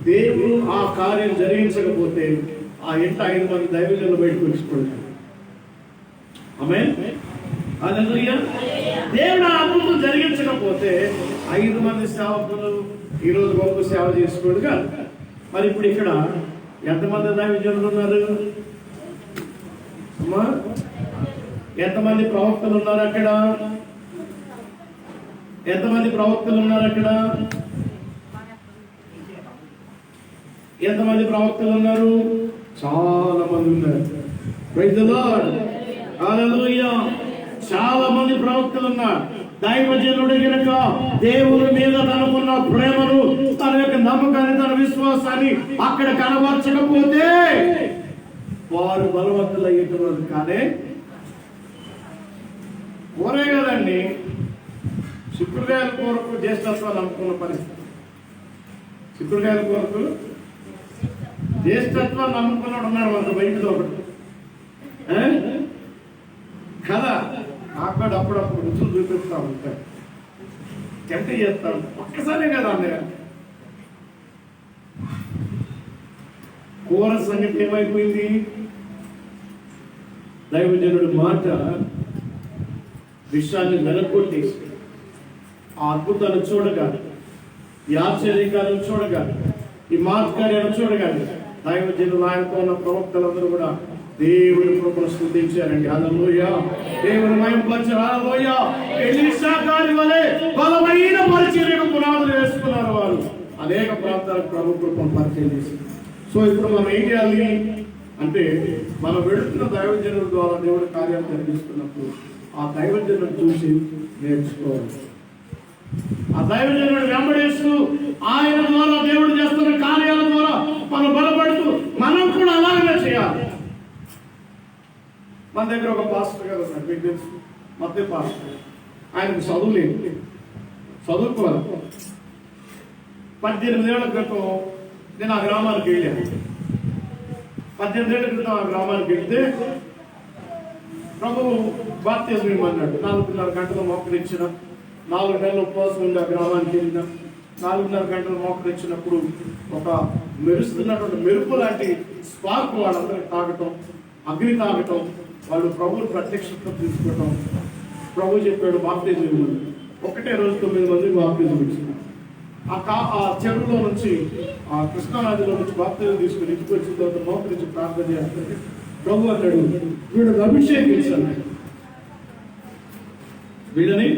దేవుడు ఆ కార్యం జరిగించకపోతే ఆ ఇంట 5 మంది దైవజనులు బయటకు వచ్చిపోతారు. ఆమేన్. హల్లెలూయా. దేవుడు ఆ అద్భుతం జరిగించకపోతే 5 మంది సేవకులు ఈరోజు గొప్ప సేవ చేసుకోడు కాదు. మరి ఇప్పుడు ఇక్కడ ఎంతమంది దైవజనులు ఉన్నారు అమ్మా? ఎంతమంది ప్రవక్తలు ఉన్నారు అక్కడ? ఎంతమంది ప్రవక్తలు ఉన్నారు అక్కడ? ఎంతమంది ప్రవక్తలు ఉన్నారు? చాలా మంది ఉన్నారు. Praise the Lord. హల్లెలూయా. చాలా మంది ప్రవక్తలు ఉన్నారు. దైవజనుడు గనుక దేవుని మీద తనకున్న ప్రేమను, తన యొక్క నమ్మకాన్ని, తన విశ్వాసాన్ని అక్కడ కనబరచకపోతే వారు బలవంతులు అయ్యేటవారు కాదే. కోరే కదండి చిక్కుడుకాయల కొరకు జ్యేష్ఠత్వాన్ని నమ్ముకున్న పరిస్థితి. చిక్కుడుకాయల కొరకు జ్యేష్ఠత్వాన్ని నమ్ముకున్నాడు ఉన్నారు వాళ్ళ బయటతో ఒకటి కదా. నాకు అప్పుడప్పుడు రుచులు చూపిస్తా ఉంటారు, చెంట చేస్తాను. ఒక్కసారే కదా అన్నయ్య. కూర సంగతి ఏమైపోయింది? దైవజనుడు మాట విషయాన్ని వెనక్కొట్టేసి ఆ అద్భుతాన్ని చూడగా, ఈ ఆశ్చర్యకాలను చూడగా, ఈ మహత్కార్యాలను చూడగా దైవజనులు ఆయనతో ఉన్న ప్రవక్తలందరూ కూడా దేవుని కృపను స్తుతించారండి. హల్లెలూయా. దేవుని మహిమపరిచారు. హల్లెలూయా. ఎలీషా గారి వలె బలమైన పరిచర్యకు పునాదులు వేసుకున్నారు వారు. అనేక ప్రాంతాలకు ప్రభు కృపను పరిచయం చేశారు. సో ఇప్పుడు మనం ఏం చేయాలి అంటే, మనం వెళుతున్న దైవజనుల ద్వారా దేవుడి కార్యాలు జరిగిస్తున్నప్పుడు ఆ దైవజనులను చూసి నేర్చుకోవాలి. ఆ దైవజనుడు వెంబడిస్తూ ఆయన ద్వారా దేవుడు చేస్తున్న కార్యాల ద్వారా మనం బలపడుతూ మనం కూడా అలాగే చేయాలి. మన దగ్గర ఒక పాస్టర్ గారు ఉన్నారు, మీకు తెలుసు, మధ్య పాస్టర్. ఆయనకు చదువు లేదు, చదువుకోవాలి. 18 ఏళ్ల క్రితం నేను ఆ గ్రామానికి వెళ్ళాను. 18 ఏళ్ల క్రితం ఆ గ్రామానికి వెళ్తే ప్రభువు బాప్తిజం ఇవ్వమన్నాడు. 4:30 గంటలు మోకరించిన, 4 నెలలు ఉపవాసం ఉండి ఆ గ్రామానికి వెళ్ళిన. 4:30 గంటలు మోకరించినప్పుడు ఒక మెరుస్తున్నటువంటి మెరుపు లాంటి స్పార్క్ వాళ్ళందరికీ తాగటం, అగ్ని తాగటం, వాళ్ళు ప్రభువుని ప్రత్యక్షత తీసుకోవటం. ప్రభు చెప్పాడు బాప్తిజం ఇవ్వమని. ఒకటే రోజు 9 మంది బాప్తిజం ఇచ్చిన. ఆ చెరువులో నుంచి, ఆ కృష్ణానదిలో నుంచి బాప్తిజం తీసుకుని ఇంటికి వచ్చిన తర్వాత మోకరించి ప్రార్థన చేస్తుంటే ప్రభు అన్నాడు, వీళ్ళని అభిషేకించాను. వీళ్ళని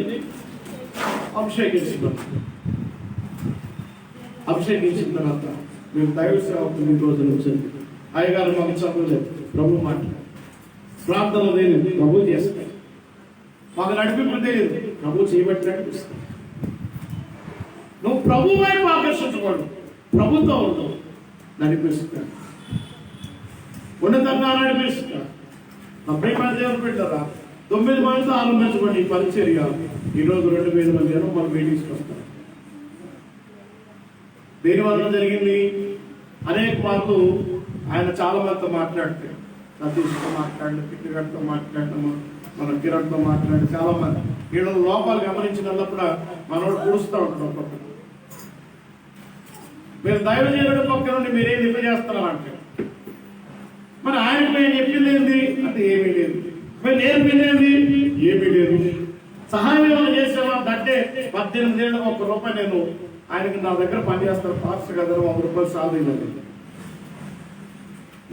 అభిషేకించున్నాను. అభిషేకించిన తర్వాత మేము దైవ సేవకులు ఈ రోజు నుంచి అయ్యగారు మాకు చదవలేదు, ప్రభు మాట ప్రార్థన లేదు, ప్రభు చేస్తాడు. మాకు నడిపింపు తెలియదు, ప్రభు చేయబట్టి నడిపిస్తాడు. నువ్వు ప్రభు వైపు ఆకర్షించకూడదు, ప్రభుత్వం నడిపిస్తాడు, ఉన్నతంగా నడిపిస్తాడు. నా ప్రేమ దేవుడు పెట్టారా 9 మందితో ఆరంభించబడి ఈ పరిచర్య ఈరోజు 2000 మంది మన మీటింగ్స్కి వస్తారు. దేనివల్ల జరిగింది? అనేక మార్లు ఆయన చాలా మందితో మాట్లాడితే, సతీష్తో మాట్లాడి, పిట్టిగడ్తో మాట్లాడటము, మన కిరణ్తో మాట్లాడి, చాలా మంది వీళ్ళ లోపాలు గమనించినప్పుడు మనోడు కూడుస్తూ ఉంటాడు. ఒక్కొక్కరు మీరు దైవజనుడి పక్క నుండి మీరేం నిప్ప చేస్తున్నారంటే, మరి ఆయనకు నేను చెప్పింది ఏంది అంటే ఏమీ లేదు, మరి నేర్పింది ఏమీ లేదు. సహాయం చేసేవా అంటే 18 ఏళ్ళకి ₹1 నేను ఆయనకి నా దగ్గర పనిచేస్తాను పాస్టర్ గారు, ₹100 సాలరీ.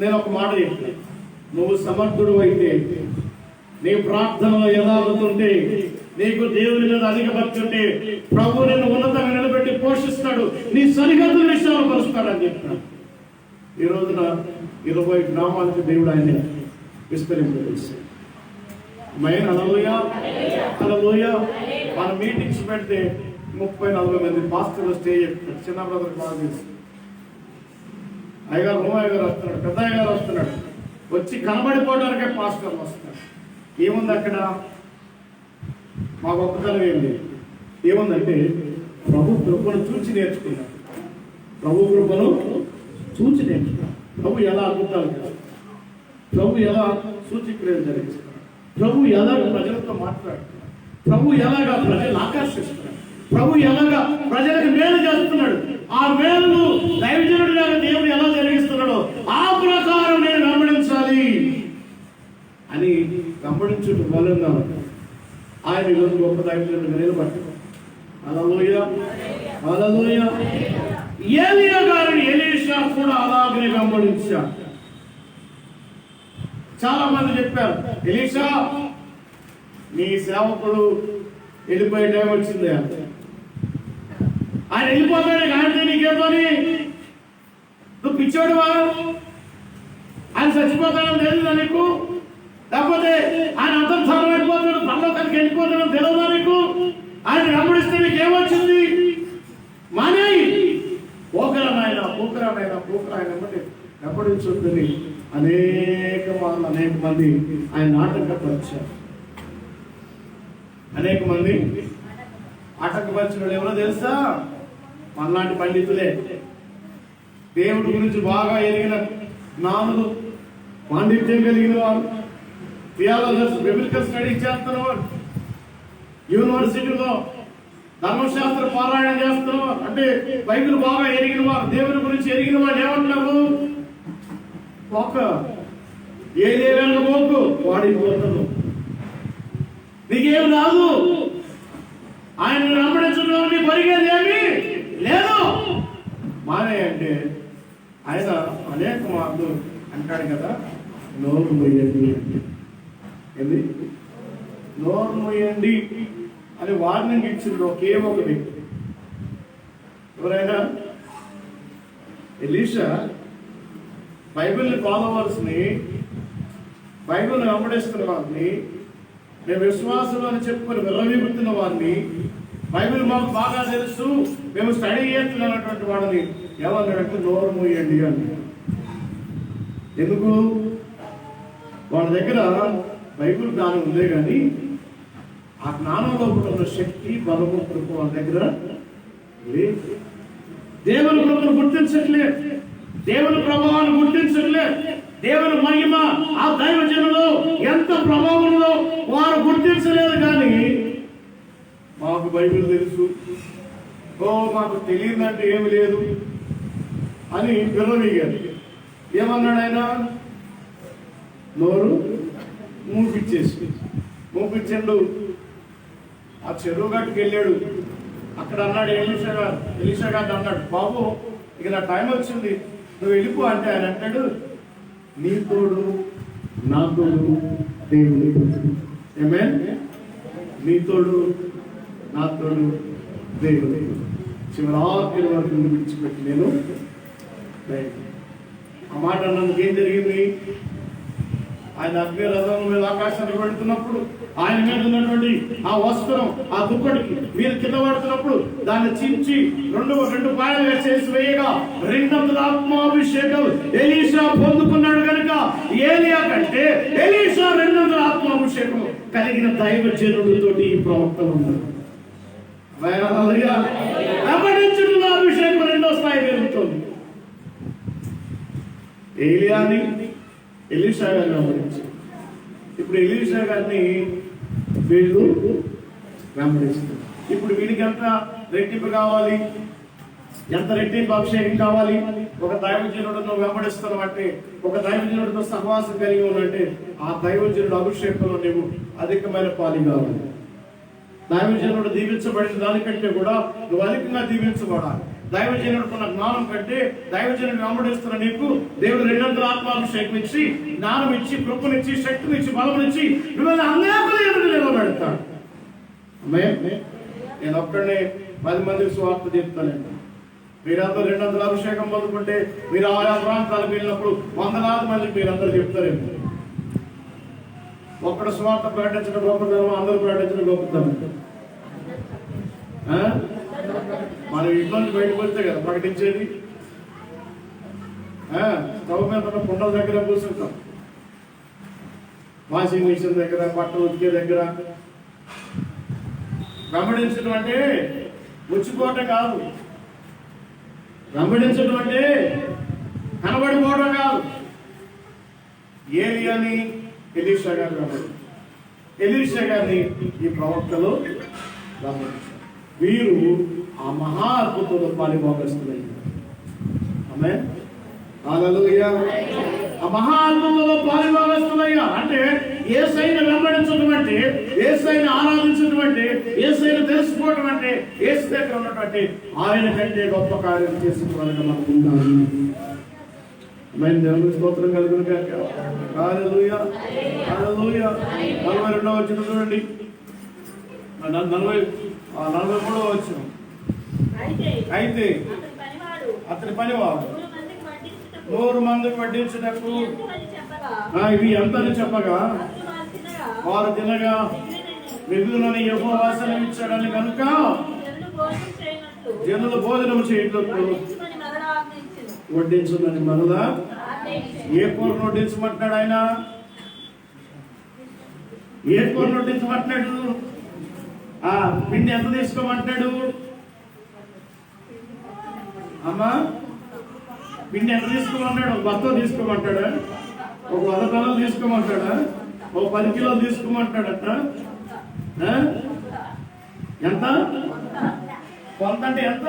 నేను ఒక మాట చెప్పాను, నువ్వు సమర్థుడు అయితే, నీ ప్రార్థనలో యథార్థత ఉంటే, నీకు దేవుని మీద అధిక భక్తి ఉంటే, ప్రభు నిన్ను ఉన్నతంగా నిలబెట్టి పోషిస్తాడు, నీ సరిహద్దుల విషయాలు పరుస్తాడు అని చెప్తాడు. ఈ రోజున 20 గ్రామాలకు దేవుడు ఆయన విస్తరింపజేశాడు. మెయిన్ హల్లెలూయా, హల్లెలూయా. మన మీటింగ్స్ పెడితే 30-40 మంది పాస్టర్లు స్టేజ్ ఎక్కుతారు. చిన్న బ్రదర్ కాల్ చేసి అయ్యగారు రోమయ్య గారు వస్తున్నాడు, పెద్ద అయ్యగారు వస్తున్నాడు, వచ్చి కనబడిపోవడానికే పాస్టర్లు వస్తున్నారు. ఏముంది అక్కడ? మా గొప్పతనం ఏంటి? ఏముందంటే ప్రభు కృపను చూచి నేర్చుకున్నాడు. ప్రభు కృపను చూచి నేర్చుకున్నాడు. ప్రభు ఎలా అద్భుతాలు చేస్తాడు, ప్రభు ఎలా సూచక్రియలు జరిగిస్తాడు, ప్రభు ఎలాగ ప్రజలతో మాట్లాడుతున్నాడు, ప్రభు ఎలాగా ప్రజలను ఆకర్షిస్తున్నాడు, ప్రభు ఎలాగా ప్రజలకు మేలు చేస్తున్నాడు, ఆ మేలు దైవజనుడిగా దేవుడు ఎలా జరిగిస్తున్నాడో ఆ ప్రకారం నేను వెంబడించాలి అని వెంబడించుట వలన ఆయన ఈరోజు గొప్ప దైవజనుడిగా నిలబడ్డాడు. హల్లెలూయా, హల్లెలూయా. ఏలీయా గారిని ఎలీషా కూడా అలాగనే వెంబడించాడు. చాలా మంది చెప్పారు, ఎలీషా నీ సేవకుడు వెళ్ళిపోయే టైం వచ్చింది, ఆయన వెళ్ళిపోతాడు కానీ నీకేమని, నువ్వు పిచ్చోడువా, ఆయన చచ్చిపోతాడని తెలియదా నీకు? లేకపోతే ఆయన అంతర్ధానం అయిపోతాడు, పరలోకానికి వెళ్ళిపోతాడని తెలియదా నీకు? ఆయన వెంబడిస్తే నీకేమొచ్చింది? మానేయి, పోకరాయన వెంబడి వెంబడించొద్దని అనేక మంది ఆయన ఆటంకపరిచారు. అనేక మంది ఆటంకపరిచిన వాళ్ళు ఎవరో తెలుసా? మనలాంటి పండితులే, దేవుడి గురించి బాగా ఎరిగిన జ్ఞానులు, పాండిత్యం కలిగిన వారు, థియాలజర్స్, బిబ్లికల్ స్టడీస్ చేస్తున్న వారు, యూనివర్సిటీలో ధర్మశాస్త్ర పారాయణం చేస్తున్నారు, అంటే బైబిల్ బాగా ఎరిగిన వారు, దేవుని గురించి ఎరిగిన వారు ఏమంటారు? ఒక ఏదేమైనా పోకు వాడిపోతాను, నీకేం రాదు, ఆయన వెంబడించడం పరిగేది ఏమి లేదు, మానే అంటే ఆయన అనేక మార్లు అంటాడు కదా, నోరు మొయ్యండి అంటే ఏంది? నోరు మొయ్యండి అని వార్నింగ్ ఇచ్చింది ఒకే ఒక వ్యక్తి. ఎవరైనా? ఎలీషా బైబిల్ని ఫాలోవర్స్ ని, బైబిల్ని వెంబడిస్తున్న వారిని, మేము విశ్వాసులు అని చెప్పుకొని విర్రవీగుతున్న వారిని, బైబిల్ మాకు బాగా తెలుసు, మేము స్టడీ చేస్తున్నటువంటి వాడిని ఏమన్నాడంటే నోరు మూయండి అని. ఎందుకు? వాళ్ళ దగ్గర బైబిల్ జ్ఞానం ఉందే కానీ ఆ జ్ఞానంలో కూడా ఉన్న శక్తి, బలము, కృప వాళ్ళ దగ్గర లేదు. దేవుని కృపను గుర్తించట్లే, దేవుని ప్రభావాన్ని గుర్తించట్లే, దేవుని మహిమ ఆ దైవజనులో ఎంత ప్రభావం ఉందో వారు గుర్తించలేదు. కానీ మాకు బైబిల్ తెలుసు, మాకు తెలియదంటే ఏమి లేదు అని విర్రవీగారు. ఏమన్నాడు ఆయన? నోరు మూపించండు. ఆ చెరువు గట్టుకు వెళ్ళాడు. అక్కడ అన్నాడు ఎలీషా గారు అన్నాడు, బాబు ఇక నా టైం వచ్చింది, నువ్వు వెళ్ళిపో అంటే ఆయన అంటాడు, నీ తోడు నా తోడు దేవుడు. ఆమేన్. నీ తోడు నా తోడు దేవుడు. చివరి వరకు విడిచిపెట్టి నేను ఆ మాట అన్నందుకు ఏం జరిగింది? ఆయన అగ్ని రథం మీద ఆకాశానికి వెళుతున్నప్పుడు ఆయన మీద ఉన్నటువంటి ఆ వస్త్రం, ఆ దుప్పటికి మీరు కింద పడుతున్నప్పుడు దాన్ని చించి రెండు పాయలుగా చేసి వేయగా 200 ఆత్మాభిషేకం ఎలీషా పొందుకున్నాడు. కనుక ఏలియా కంటే ఎలీషా 200 ఆత్మాభిషేకం కలిగిన దైవజనుడితోటి ఈ ప్రవక్త ఉన్నాడు. అభిషేకం 2వ స్థాయి పెరుగుతుంది. ఏలియాని ఎలీషా గారిని వెంబడించారు. ఇప్పుడు ఎలీషా గారిని వీళ్ళు వెంబడిస్తారు. ఇప్పుడు వీడికి ఎంత రెట్టింపు కావాలి, ఎంత రెట్టింపు అభిషేకం కావాలి? ఒక దైవజనుడితో వెంబడిస్తున్నావు అంటే, ఒక దైవజనుడితో సహవాసం కలిగి ఉన్నట్టే ఆ దైవజనుడు అభిషేకంలో నీవు అధికమైన పాలి కావాలి. దైవజనుడు దీవించబడిన దానికంటే కూడా నువ్వు అధికంగా దీవించబడాలి. దైవజనుడుకున్న జ్ఞానం కంటే దైవజనుడు వెంబడిస్తున్న నీకు దేవుడు 200 ఆత్మాభిషేకం ఇచ్చి, జ్ఞానం ఇచ్చి, కృపనిచ్చి, శక్తినిచ్చి, బలమునిచ్చి మిమ్మల్ని అనేకులు ఎదురు నిలబెడతాడు. నేను ఒక్కడనే 10 మందికి సువార్త చెప్తానండి. మీరందరూ 200 అభిషేకం పొందుకుంటే మీరు ఆయా ప్రాంతాలకు వెళ్ళినప్పుడు 100,000 మందికి మీరందరూ చెప్తారేమో. ఒక్కడ స్వార్థ ప్రకటించడం గొప్పతనం, అందరూ ప్రకటించడం గొప్పతనం. మనం ఇబ్బంది బయటకు వస్తే కదా ప్రకటించేది. స్టవ్ మీద ఉన్న కుండల దగ్గర కూర్చుంటాం, వాషింగ్ మిషన్ దగ్గర, బట్టలు ఉతికే దగ్గర. వెంబడించడం అంటే వచ్చిపోవటం కాదు, వెంబడించడం అంటే కనబడిపోవడం కాదు. ఏలియాని ఎలీషా గారు వెంబడి, ఎలీషా గారిని ఈ ప్రవక్తలు వెంబడించారు. వీరు ఆ మహా అద్భుతంలో పాలిభాగస్తులయ్యారు. ఆమేన్, హల్లెలూయా. ఆ మహా అద్భుతంలో పాలిభాగస్తులయ్యారు అంటే యేసయ్యను వెంబడించడం అంటే, యేసయ్యను ఆరాధించడం అంటే, యేసయ్యను తెలుసుకోవడం అంటే, యేసు దగ్గర ఉన్నటువంటి ఆయన కంటే గొప్ప కార్యం చేసుకోవాలని మనకు ఉన్నాను. దేవుని స్తోత్రం కలుగును గాక. హల్లెలూయా, హల్లెలూయా. 42వ వచనం చూడండి, 43వ వచనం. అయితే అతని పనివాడు 100 మందికి వడ్డించుటకు ఇవి ఎంతని చెప్పగా వారు తినగా మిగులునని యెహోవా సెలవిచ్చాడని కనుక జనులు భోజనం చేయటకు వడ్డించుదని మరలా ఏ కూరను వడ్డించమంటున్నాడు ఆయన? ఏ కూరను వడ్డించమంటున్నాడు? పిండి ఎంత తీసుకోమంటున్నాడు? అమ్మా, పిండి ఎంత తీసుకోమంటాడు? ఒక బత్త తీసుకోమంటాడా? ఒక 100 కిలోలు తీసుకోమంటాడా? ఒక 10 కిలోలు తీసుకోమంటాడట. ఎంత? కొంత అంటే ఎంత?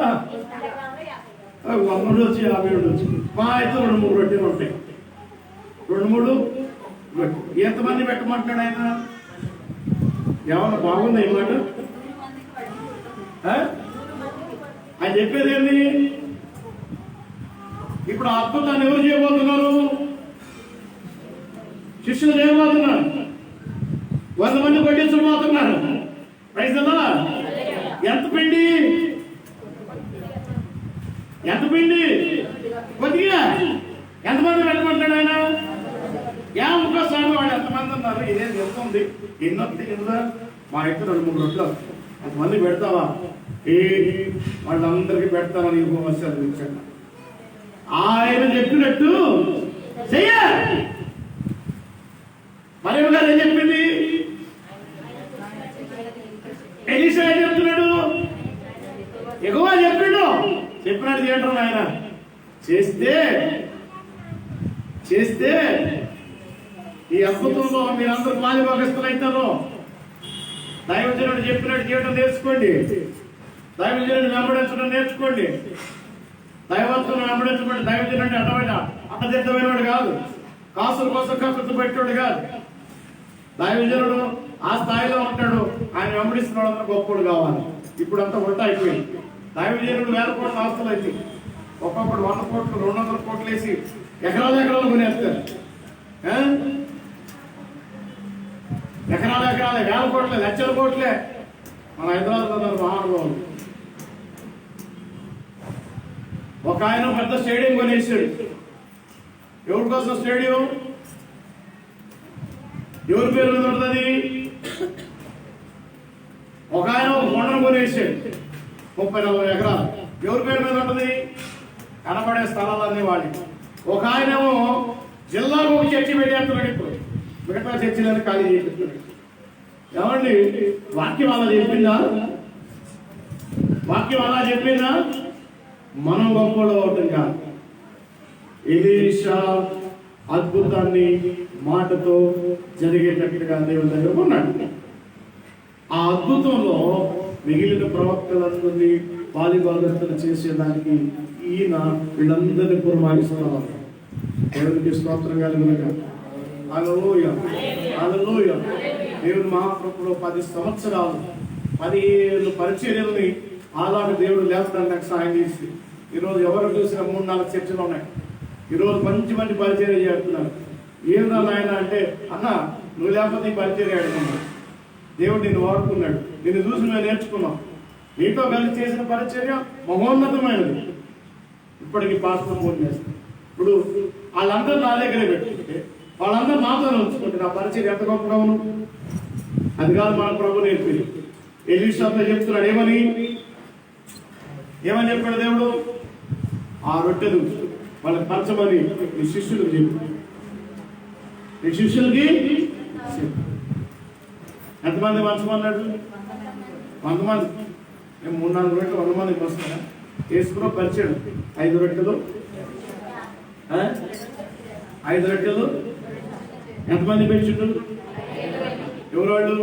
100 వచ్చి 50 వచ్చి మా అయితే 2-3 రొట్టెలు ఉంటాయి. 2-3 ఎంతమంది పెట్టమంటాడు ఆయన? ఏమన్నా బాగుంది ఈ మాట? ఆయన చెప్పేది ఏంటి? ఇప్పుడు అద్భుతాన్ని ఎవరు చేయబోతున్నారు? శిష్యులు చేయబోతున్నారు. 100 మంది వడ్డించబోతున్నారు. పైసలా ఎంత పిండి? ఎంత పిండి? కొద్దిగా. ఎంతమంది పెట్టమంటాడు ఆయన? ఒక్కసారి వాళ్ళు ఎంతమంది ఉన్నారు? ఇదేం చెప్తుంది, ఎన్నో మా అయితే 2-3 రొట్టెలు ఎంతమంది పెడతావా? వాళ్ళందరికీ పెడతామని ఇచ్చాడు. ఆయన చెప్పినట్టు చెయ్య. మరి గారు ఏం చెప్పింది? ఎలీషా ఏం చెప్తున్నాడు? ఎగువ చెప్పిండు, చెప్పినట్టు చేయటం ఆయన. చేస్తే ఈ అద్భుతంలో మీరందరూ పాలిభాగస్తులు అవుతారు. దైవజనుడు చెప్పినట్టు చేయడం నేర్చుకోండి. దైవజనుడు వెంబడించడం నేర్చుకోండి. దైవత్వం వెంబడించబడి దైవజనుడు అడ్డదిద్దమైన వాడు కాదు, కాసుల కోసం కక్కుతూ పెట్టాడు కాదు. దైవజనుడు ఆ స్థాయిలో ఉంటాడు. ఆయన వెంబడిస్తున్నాడు అన్న గొప్పడు కావాలి. ఇప్పుడు అంతా ఉల్టా అయిపోయింది. దైవజనుడు 1000 కోట్ల ఆస్తులు అయితే ఒక్కొక్కడు 100 కోట్లు 200 కోట్లు వేసి ఎకరాలు కొనేస్తారు. ఎకరాలు 1000 కోట్లే, లక్షల కోట్లే. మన హైదరాబాద్ మహానుభావులు ఒక ఆయన పెద్ద స్టేడియం కొనేసాడు. ఎవరి కోసం స్టేడియం? ఎవరి పేరు మీద ఉంటుంది? ఒక ఆయన ఒక కొండను కొనేసాడు 30-40 ఎకరాలు. ఎవరి పేరు మీద ఉంటుంది? కనబడే స్థలాలన్నీ వాడి. ఒక ఆయనేమో జిల్లాకు ఒక చర్చి పెట్టేస్తున్నాడు. ఇప్పుడు మిగతా చర్చిలను ఖాళీ చేస్తున్నాడు. ఏమండి, వాక్యం అలా చెప్పిందా? వాక్యం అలా చెప్పిందా? మనం గొప్పలో అవటం కాదు. ఎలీషా అద్భుతాన్ని మాటతో జరిగేటట్టుగా దేవుని దగ్గర ఉన్నాడు. ఆ అద్భుతంలో మిగిలిన ప్రవక్తలందరినీ పాలిభాగస్తులు చేసేదానికి ఈయన వీళ్ళందరినీ పురమాయిస్తున్నారు. దేవునికి స్తోత్రం కలుగునుగాక. హల్లెలూయా, హల్లెలూయా. దేవుని మహాప్రభులో 10 సంవత్సరాలు 15 పరిచర్యల్ని అలాగే దేవుడు లేపడానికి నాకు సహాయం చేసి, ఈరోజు ఎవరు చూసినా 3-4 చర్చలు ఉన్నాయి. ఈరోజు మంచి పరిచర్య చేస్తున్నారు. ఏందా నాయన అంటే, అన్న నువ్వు లేకపోతే ఈ పరిచర్య ఆడుకున్నావు. దేవుడు నిన్ను వాడుకున్నాడు. నిన్ను చూసి మేము నేర్చుకున్నాం. నీతో కలిసి చేసిన పరిచర్య మహోన్నతమైనది. ఇప్పటికీ పాస్టర్ ఫోన్ చేస్తాం. ఇప్పుడు వాళ్ళందరూ నా దగ్గరే పెట్టుకుంటే వాళ్ళందరూ మాతో ఉంచుకుంటే నా పరిచయం ఎంత గొప్పగా ఉన్నాం. అది కాదు మన ప్రభు నేర్పి ఎలీషాతో చెప్తున్నాడు. ఏమని చెప్పాడు దేవుడు? ఆ రొట్టెలు వాళ్ళకి పంచమని నీ శిష్యులకు చెప్పు. నీ శిష్యులకి ఎంతమంది పంచమన్నాడు? 100 మంది. 3-4 రొట్టెలు 100 మందికి వస్తారా? వేసుకున్న పరిచయం 5 రొట్టెలు 5 రొట్టెలు ఎంతమంది పెంచుంటారు? ఎవరాళ్ళు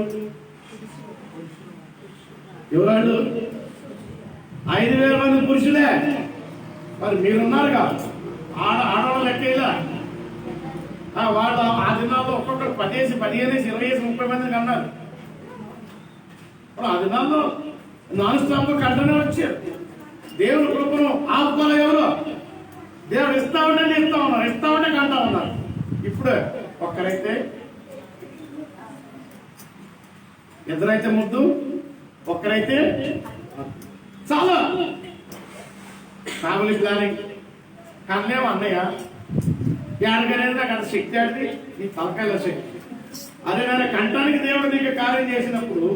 5,000 మంది పురుషులే. మరి మీరున్నారుగా, ఆడవాళ్ళు లెక్కలా. వాళ్ళు ఆ దినాల్లో ఒక్కొక్కరు 10, 15, 20, 30 మందికి అన్నారు. ఆ దినాల్లో నాన్ స్టాప్ కంటనే వచ్చారు. దేవుని కృపను ఆపుకోలే ఎవరు? దేవుడు ఇస్తా ఉంటే కంటా ఉన్నారు. ఇప్పుడు ఒక్కరైతే ఇద్దరైతే ముద్దు, ఒక్కరైతే చాలా. ఫ్యామిలీ ప్లానింగ్ కన్నేమో అన్నయ్య ఏడకనేది నాకు అంత శక్తి అంటే నీ తలకాయల శక్తి. అదే నేను కంటానికి దేవుడు నీకు కార్యం చేసినప్పుడు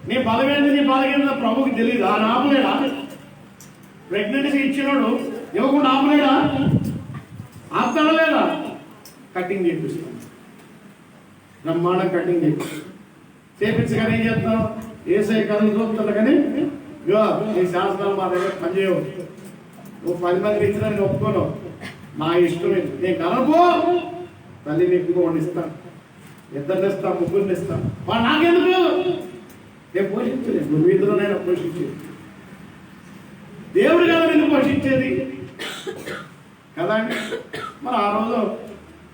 నీ బలమేంది నీ బలమేందో ప్రభుకి తెలియదు. ఆయన ఆపలేడా? ప్రెగ్నెన్సీ ఇచ్చినోడు ఇవ్వకుండా ఆపలేడా? ఆపుతాడా లేదా? కటింగ్ చేపిస్తాం, బ్రహ్మాండం కటింగ్ చేపించగానే ఏం చేస్తాం? ఏసై కథలు చూస్తున్నా కానీ నీ శాస్త్రాలు మా దగ్గర పనిచేయవు. నువ్వు 10 మందికి ఇచ్చినా నేను ఒప్పుకోను. నా ఇష్టం నేను కనపో తల్లి నీకు ఇంకోటి ఇస్తాను, 2 ఇస్తాను, 3 ఇస్తాను. వాడు నాకెందుకు? నేను పోషించలేదు. నువ్వు వీధిలోనైనా పోషించేది దేవుడు కదా నిన్ను పోషించేది కదా అండి. మరి ఆ రోజు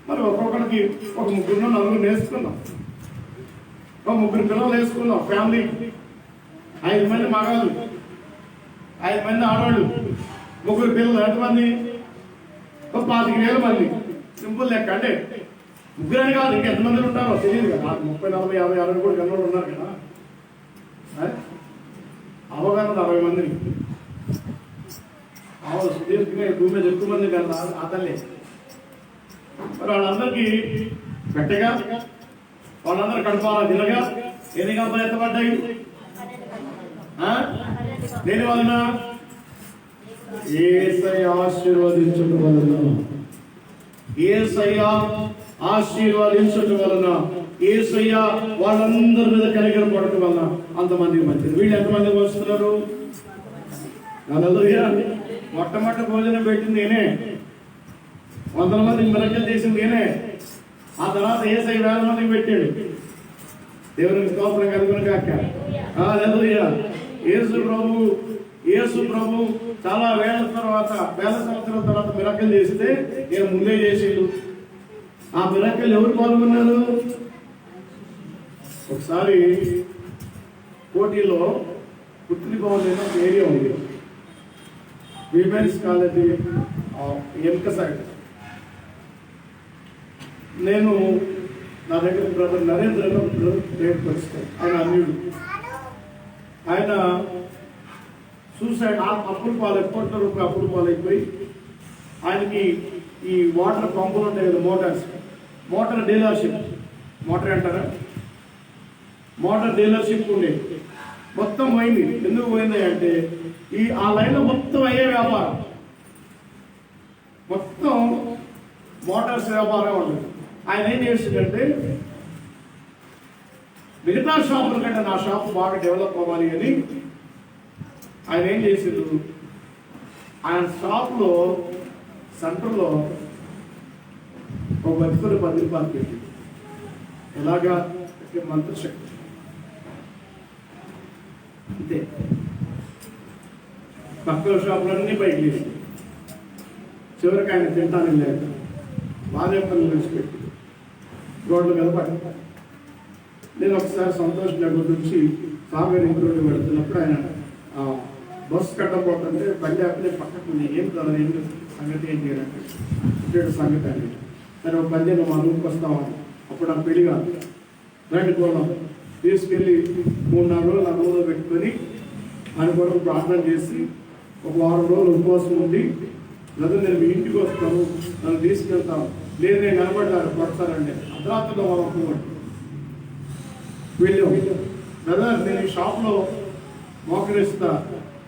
మరి ఒక్కొక్కరికి ఒక 3-4 వేసుకున్నాం, ఒక 3 పిల్లలు వేసుకున్నాం. ఫ్యామిలీ 5 మంది మగాళ్ళు, 5 మంది ఆడవాళ్ళు, 3 పిల్లలు. ఎంతమంది? ఒక 25,000 మంది. సింపుల్ లెక్క. అంటే 3 అని కాదు, ఇంకా ఎంతమంది ఉంటారో తెలియదు కదా. 30, 40, 50, 60 కూడా గన్నోళ్ళు ఉన్నారు కదా. అవగాహన 60 మందిని సుదీర్ఘంగా భూమి మీద ఎక్కువ మంది కదా అతలే. మరి వాళ్ళందరికీ గట్టిగా వాళ్ళందరూ కడపాల తినగా ఎన్ని గంటలు ఎత్తబడ్డాయి? దేని వలన? యేసయ్య ఆశీర్వదించుట వలన. యేసయ్య ఆశీర్వదించుట వలన, యేసయ్య వాళ్ళందరి మీద కనికరపడటం వలన అంతమందికి మంచిది. వీళ్ళు ఎంతమందికి వస్తున్నారు? హల్లెలూయా. మొట్టమొదటి భోజనం పెట్టింది నేనే, 100 మందికి మిరకలు చేసింది నేనే. ఆ తర్వాత యేసయ్య 1000 మందికి పెట్టాడు. దేవునికి స్తోత్రం కలుగును గాక. హల్లెలూయా. యేసు ప్రభు చాలా వేల సంవత్సరాల తర్వాత మిరకలు చేస్తే నేను ముందే చేసేది. ఆ మిరకలు ఎవరు పాల్గొన్నారు? ఒకసారి కోటిలో పుత్రి భవన్ ఒక ఏరియా ఉంది, విమెన్స్ కాలేజీ వెనుక సైడ్. నేను నా దగ్గర బ్రదర్ నరేంద్ర పేరు పరిస్థితి, ఆయన అన్యుడు. ఆయన సూసైడ్ అప్పుల పాలు, కోట్ల రూపాయలు అప్పుల పాలు అయిపోయి ఆయనకి ఈ వాటర్ పంపులు ఉంటాయి కదా, మోటార్ డీలర్షిప్, మోటార్ అంటారా, మోటార్ డీలర్షిప్ ఉండేది. మొత్తం పోయింది. ఎందుకు పోయింది అంటే ఆ లైన్లో మొత్తం అయ్యే వ్యాపారం, మొత్తం మోటార్స్ వ్యాపారం ఉంటుంది. ఆయన ఏం చేసిందంటే మిగతా షాపుల కంటే నా షాపు బాగా డెవలప్ అవ్వాలి అని ఆయన ఏం చేసిండు, ఆయన షాప్లో సెంటర్లో ఒక బతికులు 10 రూపాయలు పెట్టి, ఎలాగా మంత్రశక్తి అంతే. పక్కల షాపులన్నీ బయట వేసి చివరికి ఆయన తింటానికి లేక బాధే పనులు విడిచిపెట్టి రోడ్ల మీద పడి. నేను ఒకసారి సంతోష్ నగర్ నుంచి సాగర్ ఇంటి వెళుతున్నప్పుడు ఆయన బస్సు కట్టబోతుంటే బండి ఆపితే పక్కకు ఏం కదా ఏంటి సంగతి ఏం చేయాలంటే సంగతి అని. సరే ఒక బండి నువ్వు మా రూమ్కి వస్తామని. అప్పుడు నాకు పెళ్లి కాదు, రండి పోదాం. తీసుకెళ్ళి 3-4 రోజులు ఆ రూమ్లో పెట్టుకొని ఆయన కొరకు ప్రార్థన చేసి ఒక 1 వారం రోజులు ఉపవాసం ఉండి, లేదా నేను మీ ఇంటికి వస్తాను, నన్ను తీసుకెళ్తాను, లేదు నేను కనబడ్డాను కొడతానండి అర్ధరాత్రిలో వరకు వెళ్ళాం. బ్రదర్ నేను ఈ షాప్లో మోకరిస్తా,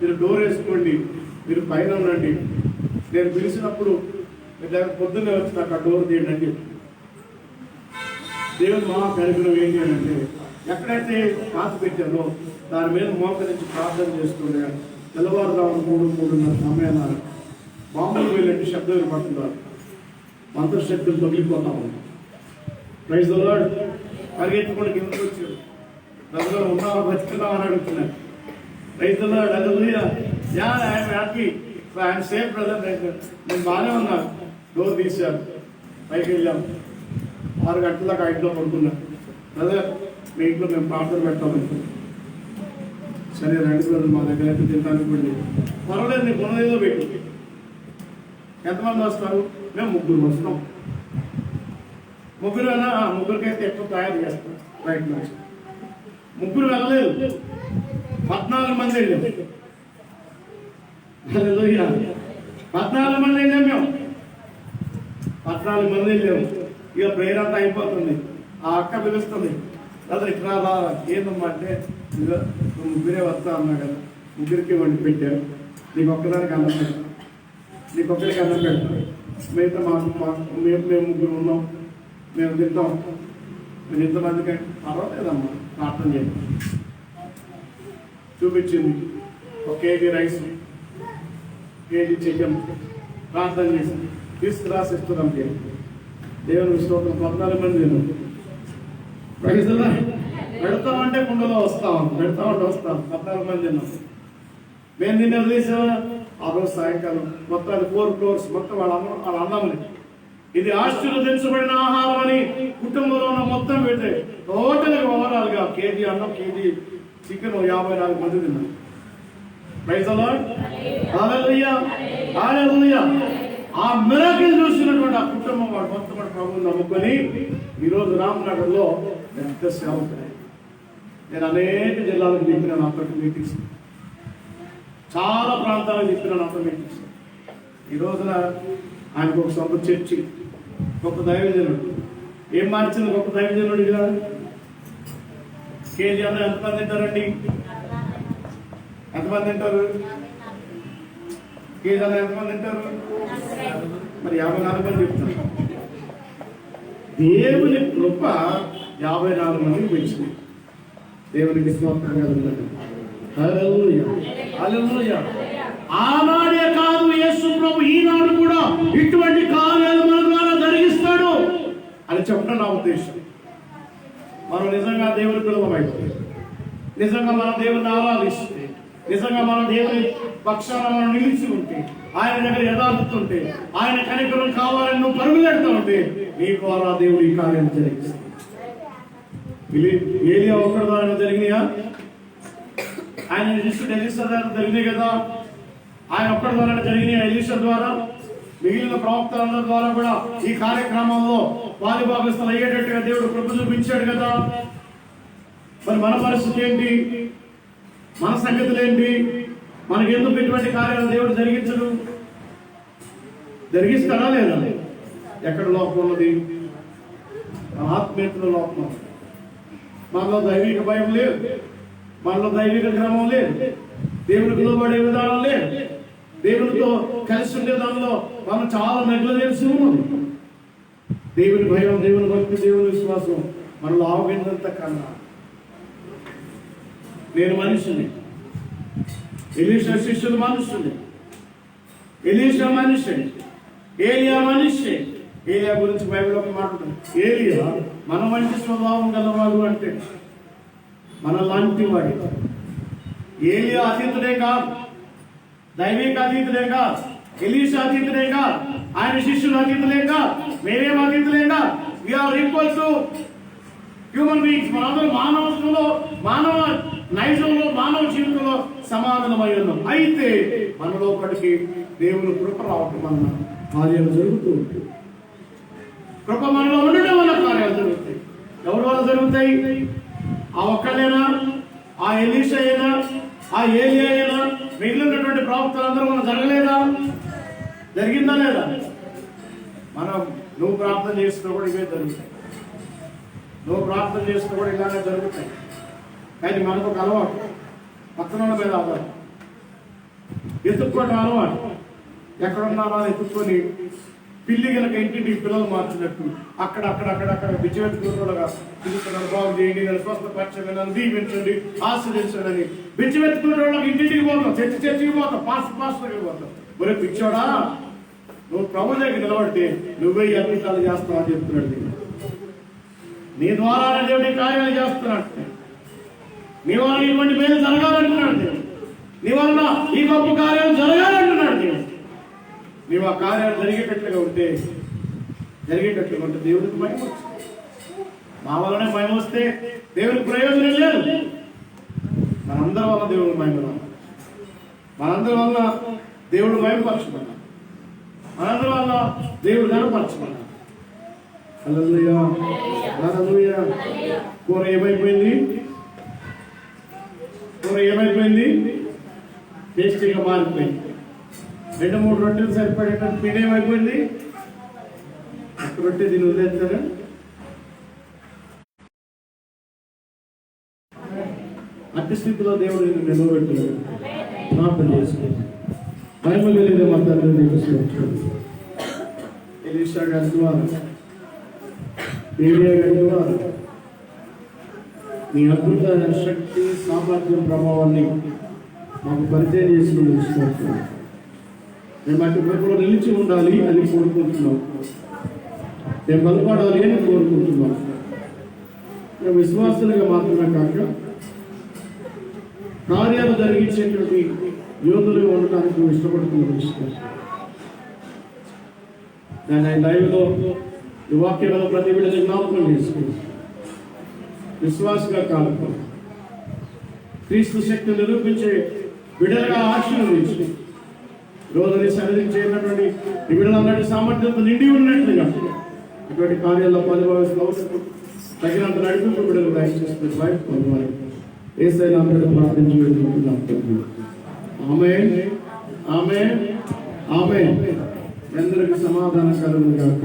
మీరు డోర్ వేసుకోండి, మీరు పైన ఉండండి, నేను పిలిచినప్పుడు పొద్దున్నే వచ్చి నాకు ఆ డోర్ తీయండి అని చెప్పి దేవుడు మా కార్యక్రమం ఏం చేయాలంటే ఎక్కడైతే పాత పెట్టారో దాని మీద మోకరించి ప్రార్థన చేసుకుంటే తెల్లవారుజామున 3-3:30 సమయాన మామూలు వెళ్ళండి శబ్దం వినపడుతున్నారు, మంత్రశక్తులు తొలగిపోతా ఉన్నాయి. Praise the lord. పరిగెత్తుకుంటూ కిందకి వచ్చారు, ప్రజలు ఉన్నావా బతుకున్నావా అని అడుగుతున్నారు. Praise the lord. Hallelujah. Yeah I'm happy, I'm safe brother. నేను బాగానే ఉన్నాను. డోర్ తీశారు, పైకి వెళ్ళాం. 6 గంటల దాకా ఇంట్లో పడుకున్నాను. బ్రదర్ మీ ఇంట్లో మేము ప్రార్థన పెట్టామని. సరే రండి బ్రదర్, మా దగ్గర అయితే తింటానికి కూడా పర్వాలేదు, నీకు ఉన్నదేదో పెట్టు. ఎంతమంది వస్తారు? మేము 3 వస్తాం. 3 అయినా 3కైతే ఎక్కువ తయారు చేస్తాం. రైట్ నుంచి 3 వెళ్ళలేదు, 14 మంది వెళ్ళాం. 14 మంది వెళ్ళాం మేము. 14 మంది వెళ్ళాము. ఇక ప్రేయర్ అంతా అయిపోతుంది. ఆ అక్క పిలుస్తుంది, అసలు ఇక్కడ రా. ఏందమ్మా అంటే, నువ్వు 3 వస్తా అన్నా కదా, 3కి వండి పెట్టారు, నీకు ఒక్కదానికి అన్నం పెడతాను, నీకు ఒక్కరికి అన్నం పెడతాను, మిగతా మేము 3 ఉన్నాం, మేము తింటాం, మీరు ఇంతమందికి పర్వాలేదమ్మా ప్రార్థన చేయండి. చూపించింది ఒక కేజీ రైస్, కేజీ చికెన్ ప్రార్థన చేసింది, తీసుకురాసి ఇస్తున్నాం. దేవుని స్తోత్రం. 14 మంది తిన్నాం. పెడతామంటే కుండలో వస్తాం, పెడతామంటే వస్తాం. 14 మంది తిన్నాం. మేము తిన్నది తీసామా ఆ రోజు సాయంకాలం మొత్తం 4 ఫ్లోర్స్ మొత్తం వాళ్ళ అన్నమని, ఇది ఆశీర్వదించబడిన ఆహారం అని కుటుంబంలో ఉన్న మొత్తం పెడితే టోటల్గా ఓవరాల్గా కేజీ అన్నం, కేజీ చికెన్ 54 మంది తిన్నాం. Praise the Lord. Hallelujah, hallelujah. ఆ మిరాకిల్ చూసినటువంటి ఆ కుటుంబం వాడు మొత్తం ప్రభువుని నమ్ముకొని ఈరోజు రామ్నగర్లో పెద్ద సేవకుడు. నేను అనేక జిల్లాలకు చెప్పినాను అక్కడికి మీటింగ్స్, చాలా ప్రాంతాలకు చెప్పినాను అక్కడ మీటింగ్స్. ఈ రోజున ఆయనకు ఒక సొంత చర్చి, గొప్ప దైవజనుడు. ఏం మార్చింది గొప్ప దైవజనుడు కదా. కేజీ అన్న ఎంతమంది తింటారండి? ఎంతమంది తింటారు? కేజీ అన్న ఎంతమంది తింటారు? మరి 54 మంది చెప్తారు. దేవుని కృప 54 మందికి పెంచింది. దేవునికి స్తోత్రం కలుగుతుంది. హల్లెలూయా, హల్లెలూయా. ఆనాడే కాదు యేసు ప్రభు ఈనాడు కూడా ఇటువంటి కార్యాలు మన ద్వారా జరిగిస్తాడు అని చెప్పడం నా ఉద్దేశం. మనం నిజంగా దేవుని పిల్లలమైతే, నిజంగా మన దేవుని ఆరాధిస్తే, నిజంగా మన దేవుని పక్షాన మనం నిలిచి ఉంటే, ఆయన దగ్గర యథార్థత ఉంటే, ఆయన కనికరం కావాలని నువ్వు పరుగులెడుతూ ఉంటే నీ ద్వారా దేవుడు ఈ కార్యం జరిగిస్తాడు. ఏలియా ఒక్కడి ద్వారా జరిగినాయా? ఆయన శిష్యుడు ఎలీషా ద్వారా జరిగినాయి కదా. ఆయన ఒక్కడి ద్వారా జరిగినాయి ఎలీషా ద్వారా. మిగిలిన ప్రవక్తలందరి ద్వారా కూడా ఈ కార్యక్రమంలో పాలిభాగస్తులు అయ్యేటట్టుగా దేవుడు కృప చూపించాడు కదా. మరి మన పరిస్థితి ఏంటి? మన సంగతులు ఏంటి? మనకి ఎందుకు ఇటువంటి కార్యాలు దేవుడు జరిగించడు? జరిగిస్తాడా లేదా? ఎక్కడ లోపం ఉన్నది? మన ఆత్మీయతలో లోపం. మనలో దైవిక భయం లేదు, మనలో దైవిక క్రమం లేదు, దేవునికి లోబడే విధానం లేదు, దేవునితో కలిసి ఉండే దానిలో మనం చాలా నెగ్లెన్స్ ఉన్నది. దేవుని భయం, దేవుని భక్తి, దేవుని విశ్వాసం మనలో ఆవగిందంత కన్నా. నేను మనిషిని, ఎలీషా శిష్యులు మనుషులు, ఎలీషా మనిషి, ఏలియా మనిషి. ఏలియా గురించి బైబిల్ ఒక మాట ఉంటుంది, ఏలియా మన వంటి స్వభావం గలవాడు అంటే మన లాంటి వాడి. ఏలియా అతీతుడే కాదు, దైవిక అతీతులే కాదు, ఎలీషా అతీతులే కాదు, ఆయన శిష్యులు అతీతులే కాదు, మేమేం అతీతులే కాదు. We are equal to human beings. మనందరూ మానవత్వంలో, మానవ నైజంలో, మానవ జీవితంలో సమాధానమై ఉన్నాం. అయితే మనలో ఒకటికి దేవుని కృప రావటం వలన కార్యాలు జరుగుతూ ఉంటాయి. కృప మనలో ఉండడం వల్ల కార్యాలు జరుగుతాయి. ఎవరి వల్ల జరుగుతాయి? ఆ ఒక్కడేనా? ఆ ఎలీషా అయినా, ఆ ఏలియా అయినా, మిగిలినటువంటి ప్రవక్తలందరూ మనం జరగలేదా? జరిగిందా లేదా? మనం నువ్వు ప్రార్థన చేస్తున్నా కూడా ఇవే జరుగుతాయి. నువ్వు ప్రార్థన చేస్తున్నా కూడా ఇలానే జరుగుతాయి. కానీ మనకు ఒక అలవాటు, పక్కన మీద ఆధారం ఎత్తుక్కోవడం అలవాటు. ఎక్కడున్నారో అని ఎత్తుక్కొని పిల్లి కనుక ఇంటింటికి పిల్లలు మార్చినట్టు అక్కడ బిచ్చివెత్తుకున్నగా పిలుస్తున్నారు, బాగు చేయండి, నన్ను స్వస్థపరచండి, నన్ను దీవించండి, ఆశీర్వదించండి అని బిచ్చివెత్తుకున్న వాళ్ళకి ఇంటింటికి పోతాం, చర్చికి పోతాం, పాస్టర్కి పోతాం. ఒరే పిచ్చోడా, నువ్వు ప్రభు దగ్గర నిలబడితే నువ్వే అద్భుతాలు చేస్తావు అని చెప్తున్నాడు. నీ ద్వారా దేవుడి కార్యాలు చేస్తున్నాడు. నీ వల్ల ఇటువంటి మేలు జరగాలంటున్నాడు దేవుడు. నీ వల్ల ఈ గొప్ప కార్యాలు జరగాలంటున్నాడు దేవుడు. నీవు ఆ కార్యాలు జరిగేటట్లుగా ఉంటే దేవుడికి భయం వస్తుంది. మా వల్లనే భయం వస్తే దేవుడికి ప్రయోజనం లేదు. మనందరి వల్ల దేవుడు భయం, మనందరి వల్ల దేవుడు భయపరచుకున్నాడు, మనందరి వల్ల దేవుడు కనపరచుకున్నాడు. హల్లెలూయా, హల్లెలూయా. కూర ఏమైపోయింది? టేస్టీగా మారిపోయింది. 2-3 రొట్టెలు సరిపడేటట్టు పిండి ఏమైపోయింది? ఒక రొట్టె దీన్ని వదిలేస్తారా? అట్టి స్థితిలో దేవుడు నిలబెట్టాడు. ప్రార్థన చేసుకుంది. బైబిల్ వెళ్ళేదే మా తండ్రి నీకు స్తోత్రం. ఎలీషా గారి ద్వారా, ఏలియా గారి ద్వారా నీ అద్భుత శక్తి, సామర్థ్యం, ప్రభావాన్ని మాకు పరిచయం చేసుకుంటూ మేము అటు వైపులో నిలిచి ఉండాలి అని కోరుకుంటున్నాం. మేము బలపడాలి అని కోరుకుంటున్నాం. మేము విశ్వాసులుగా మాత్రమే కాక కార్యాలు జరిగించేటువంటి యోధులుగా ఉండటానికి మేము ఇష్టపడుతున్నాం. విశ్వాసం దాన్ని లైవ్లో ఈ వాక్యంలో ప్రతి బిడ్డని జ్ఞాపకం చేసుకుని విశ్వాసగా కాలం క్రీస్తు శక్తి నిరూపించే బిడ్డలుగా ఆశీర్వదించి రోజుని సన్నిధించేటటువంటి ఈ బిడ్డలందరి సామర్థ్యంతో నిండి ఉన్నట్లుగా అటువంటి కార్యాల్లో పాల్గొనవలసిన తగినంత నడిపింపు బిడ్డలు దయచేస్తుంది. పొందవాలి యేసయ్య నామములో ప్రార్థించి వేడుకుంటున్నాం. ఆమేన్, ఆమేన్, ఆమేన్. అందరికీ సమాధానం కలుగును గాక.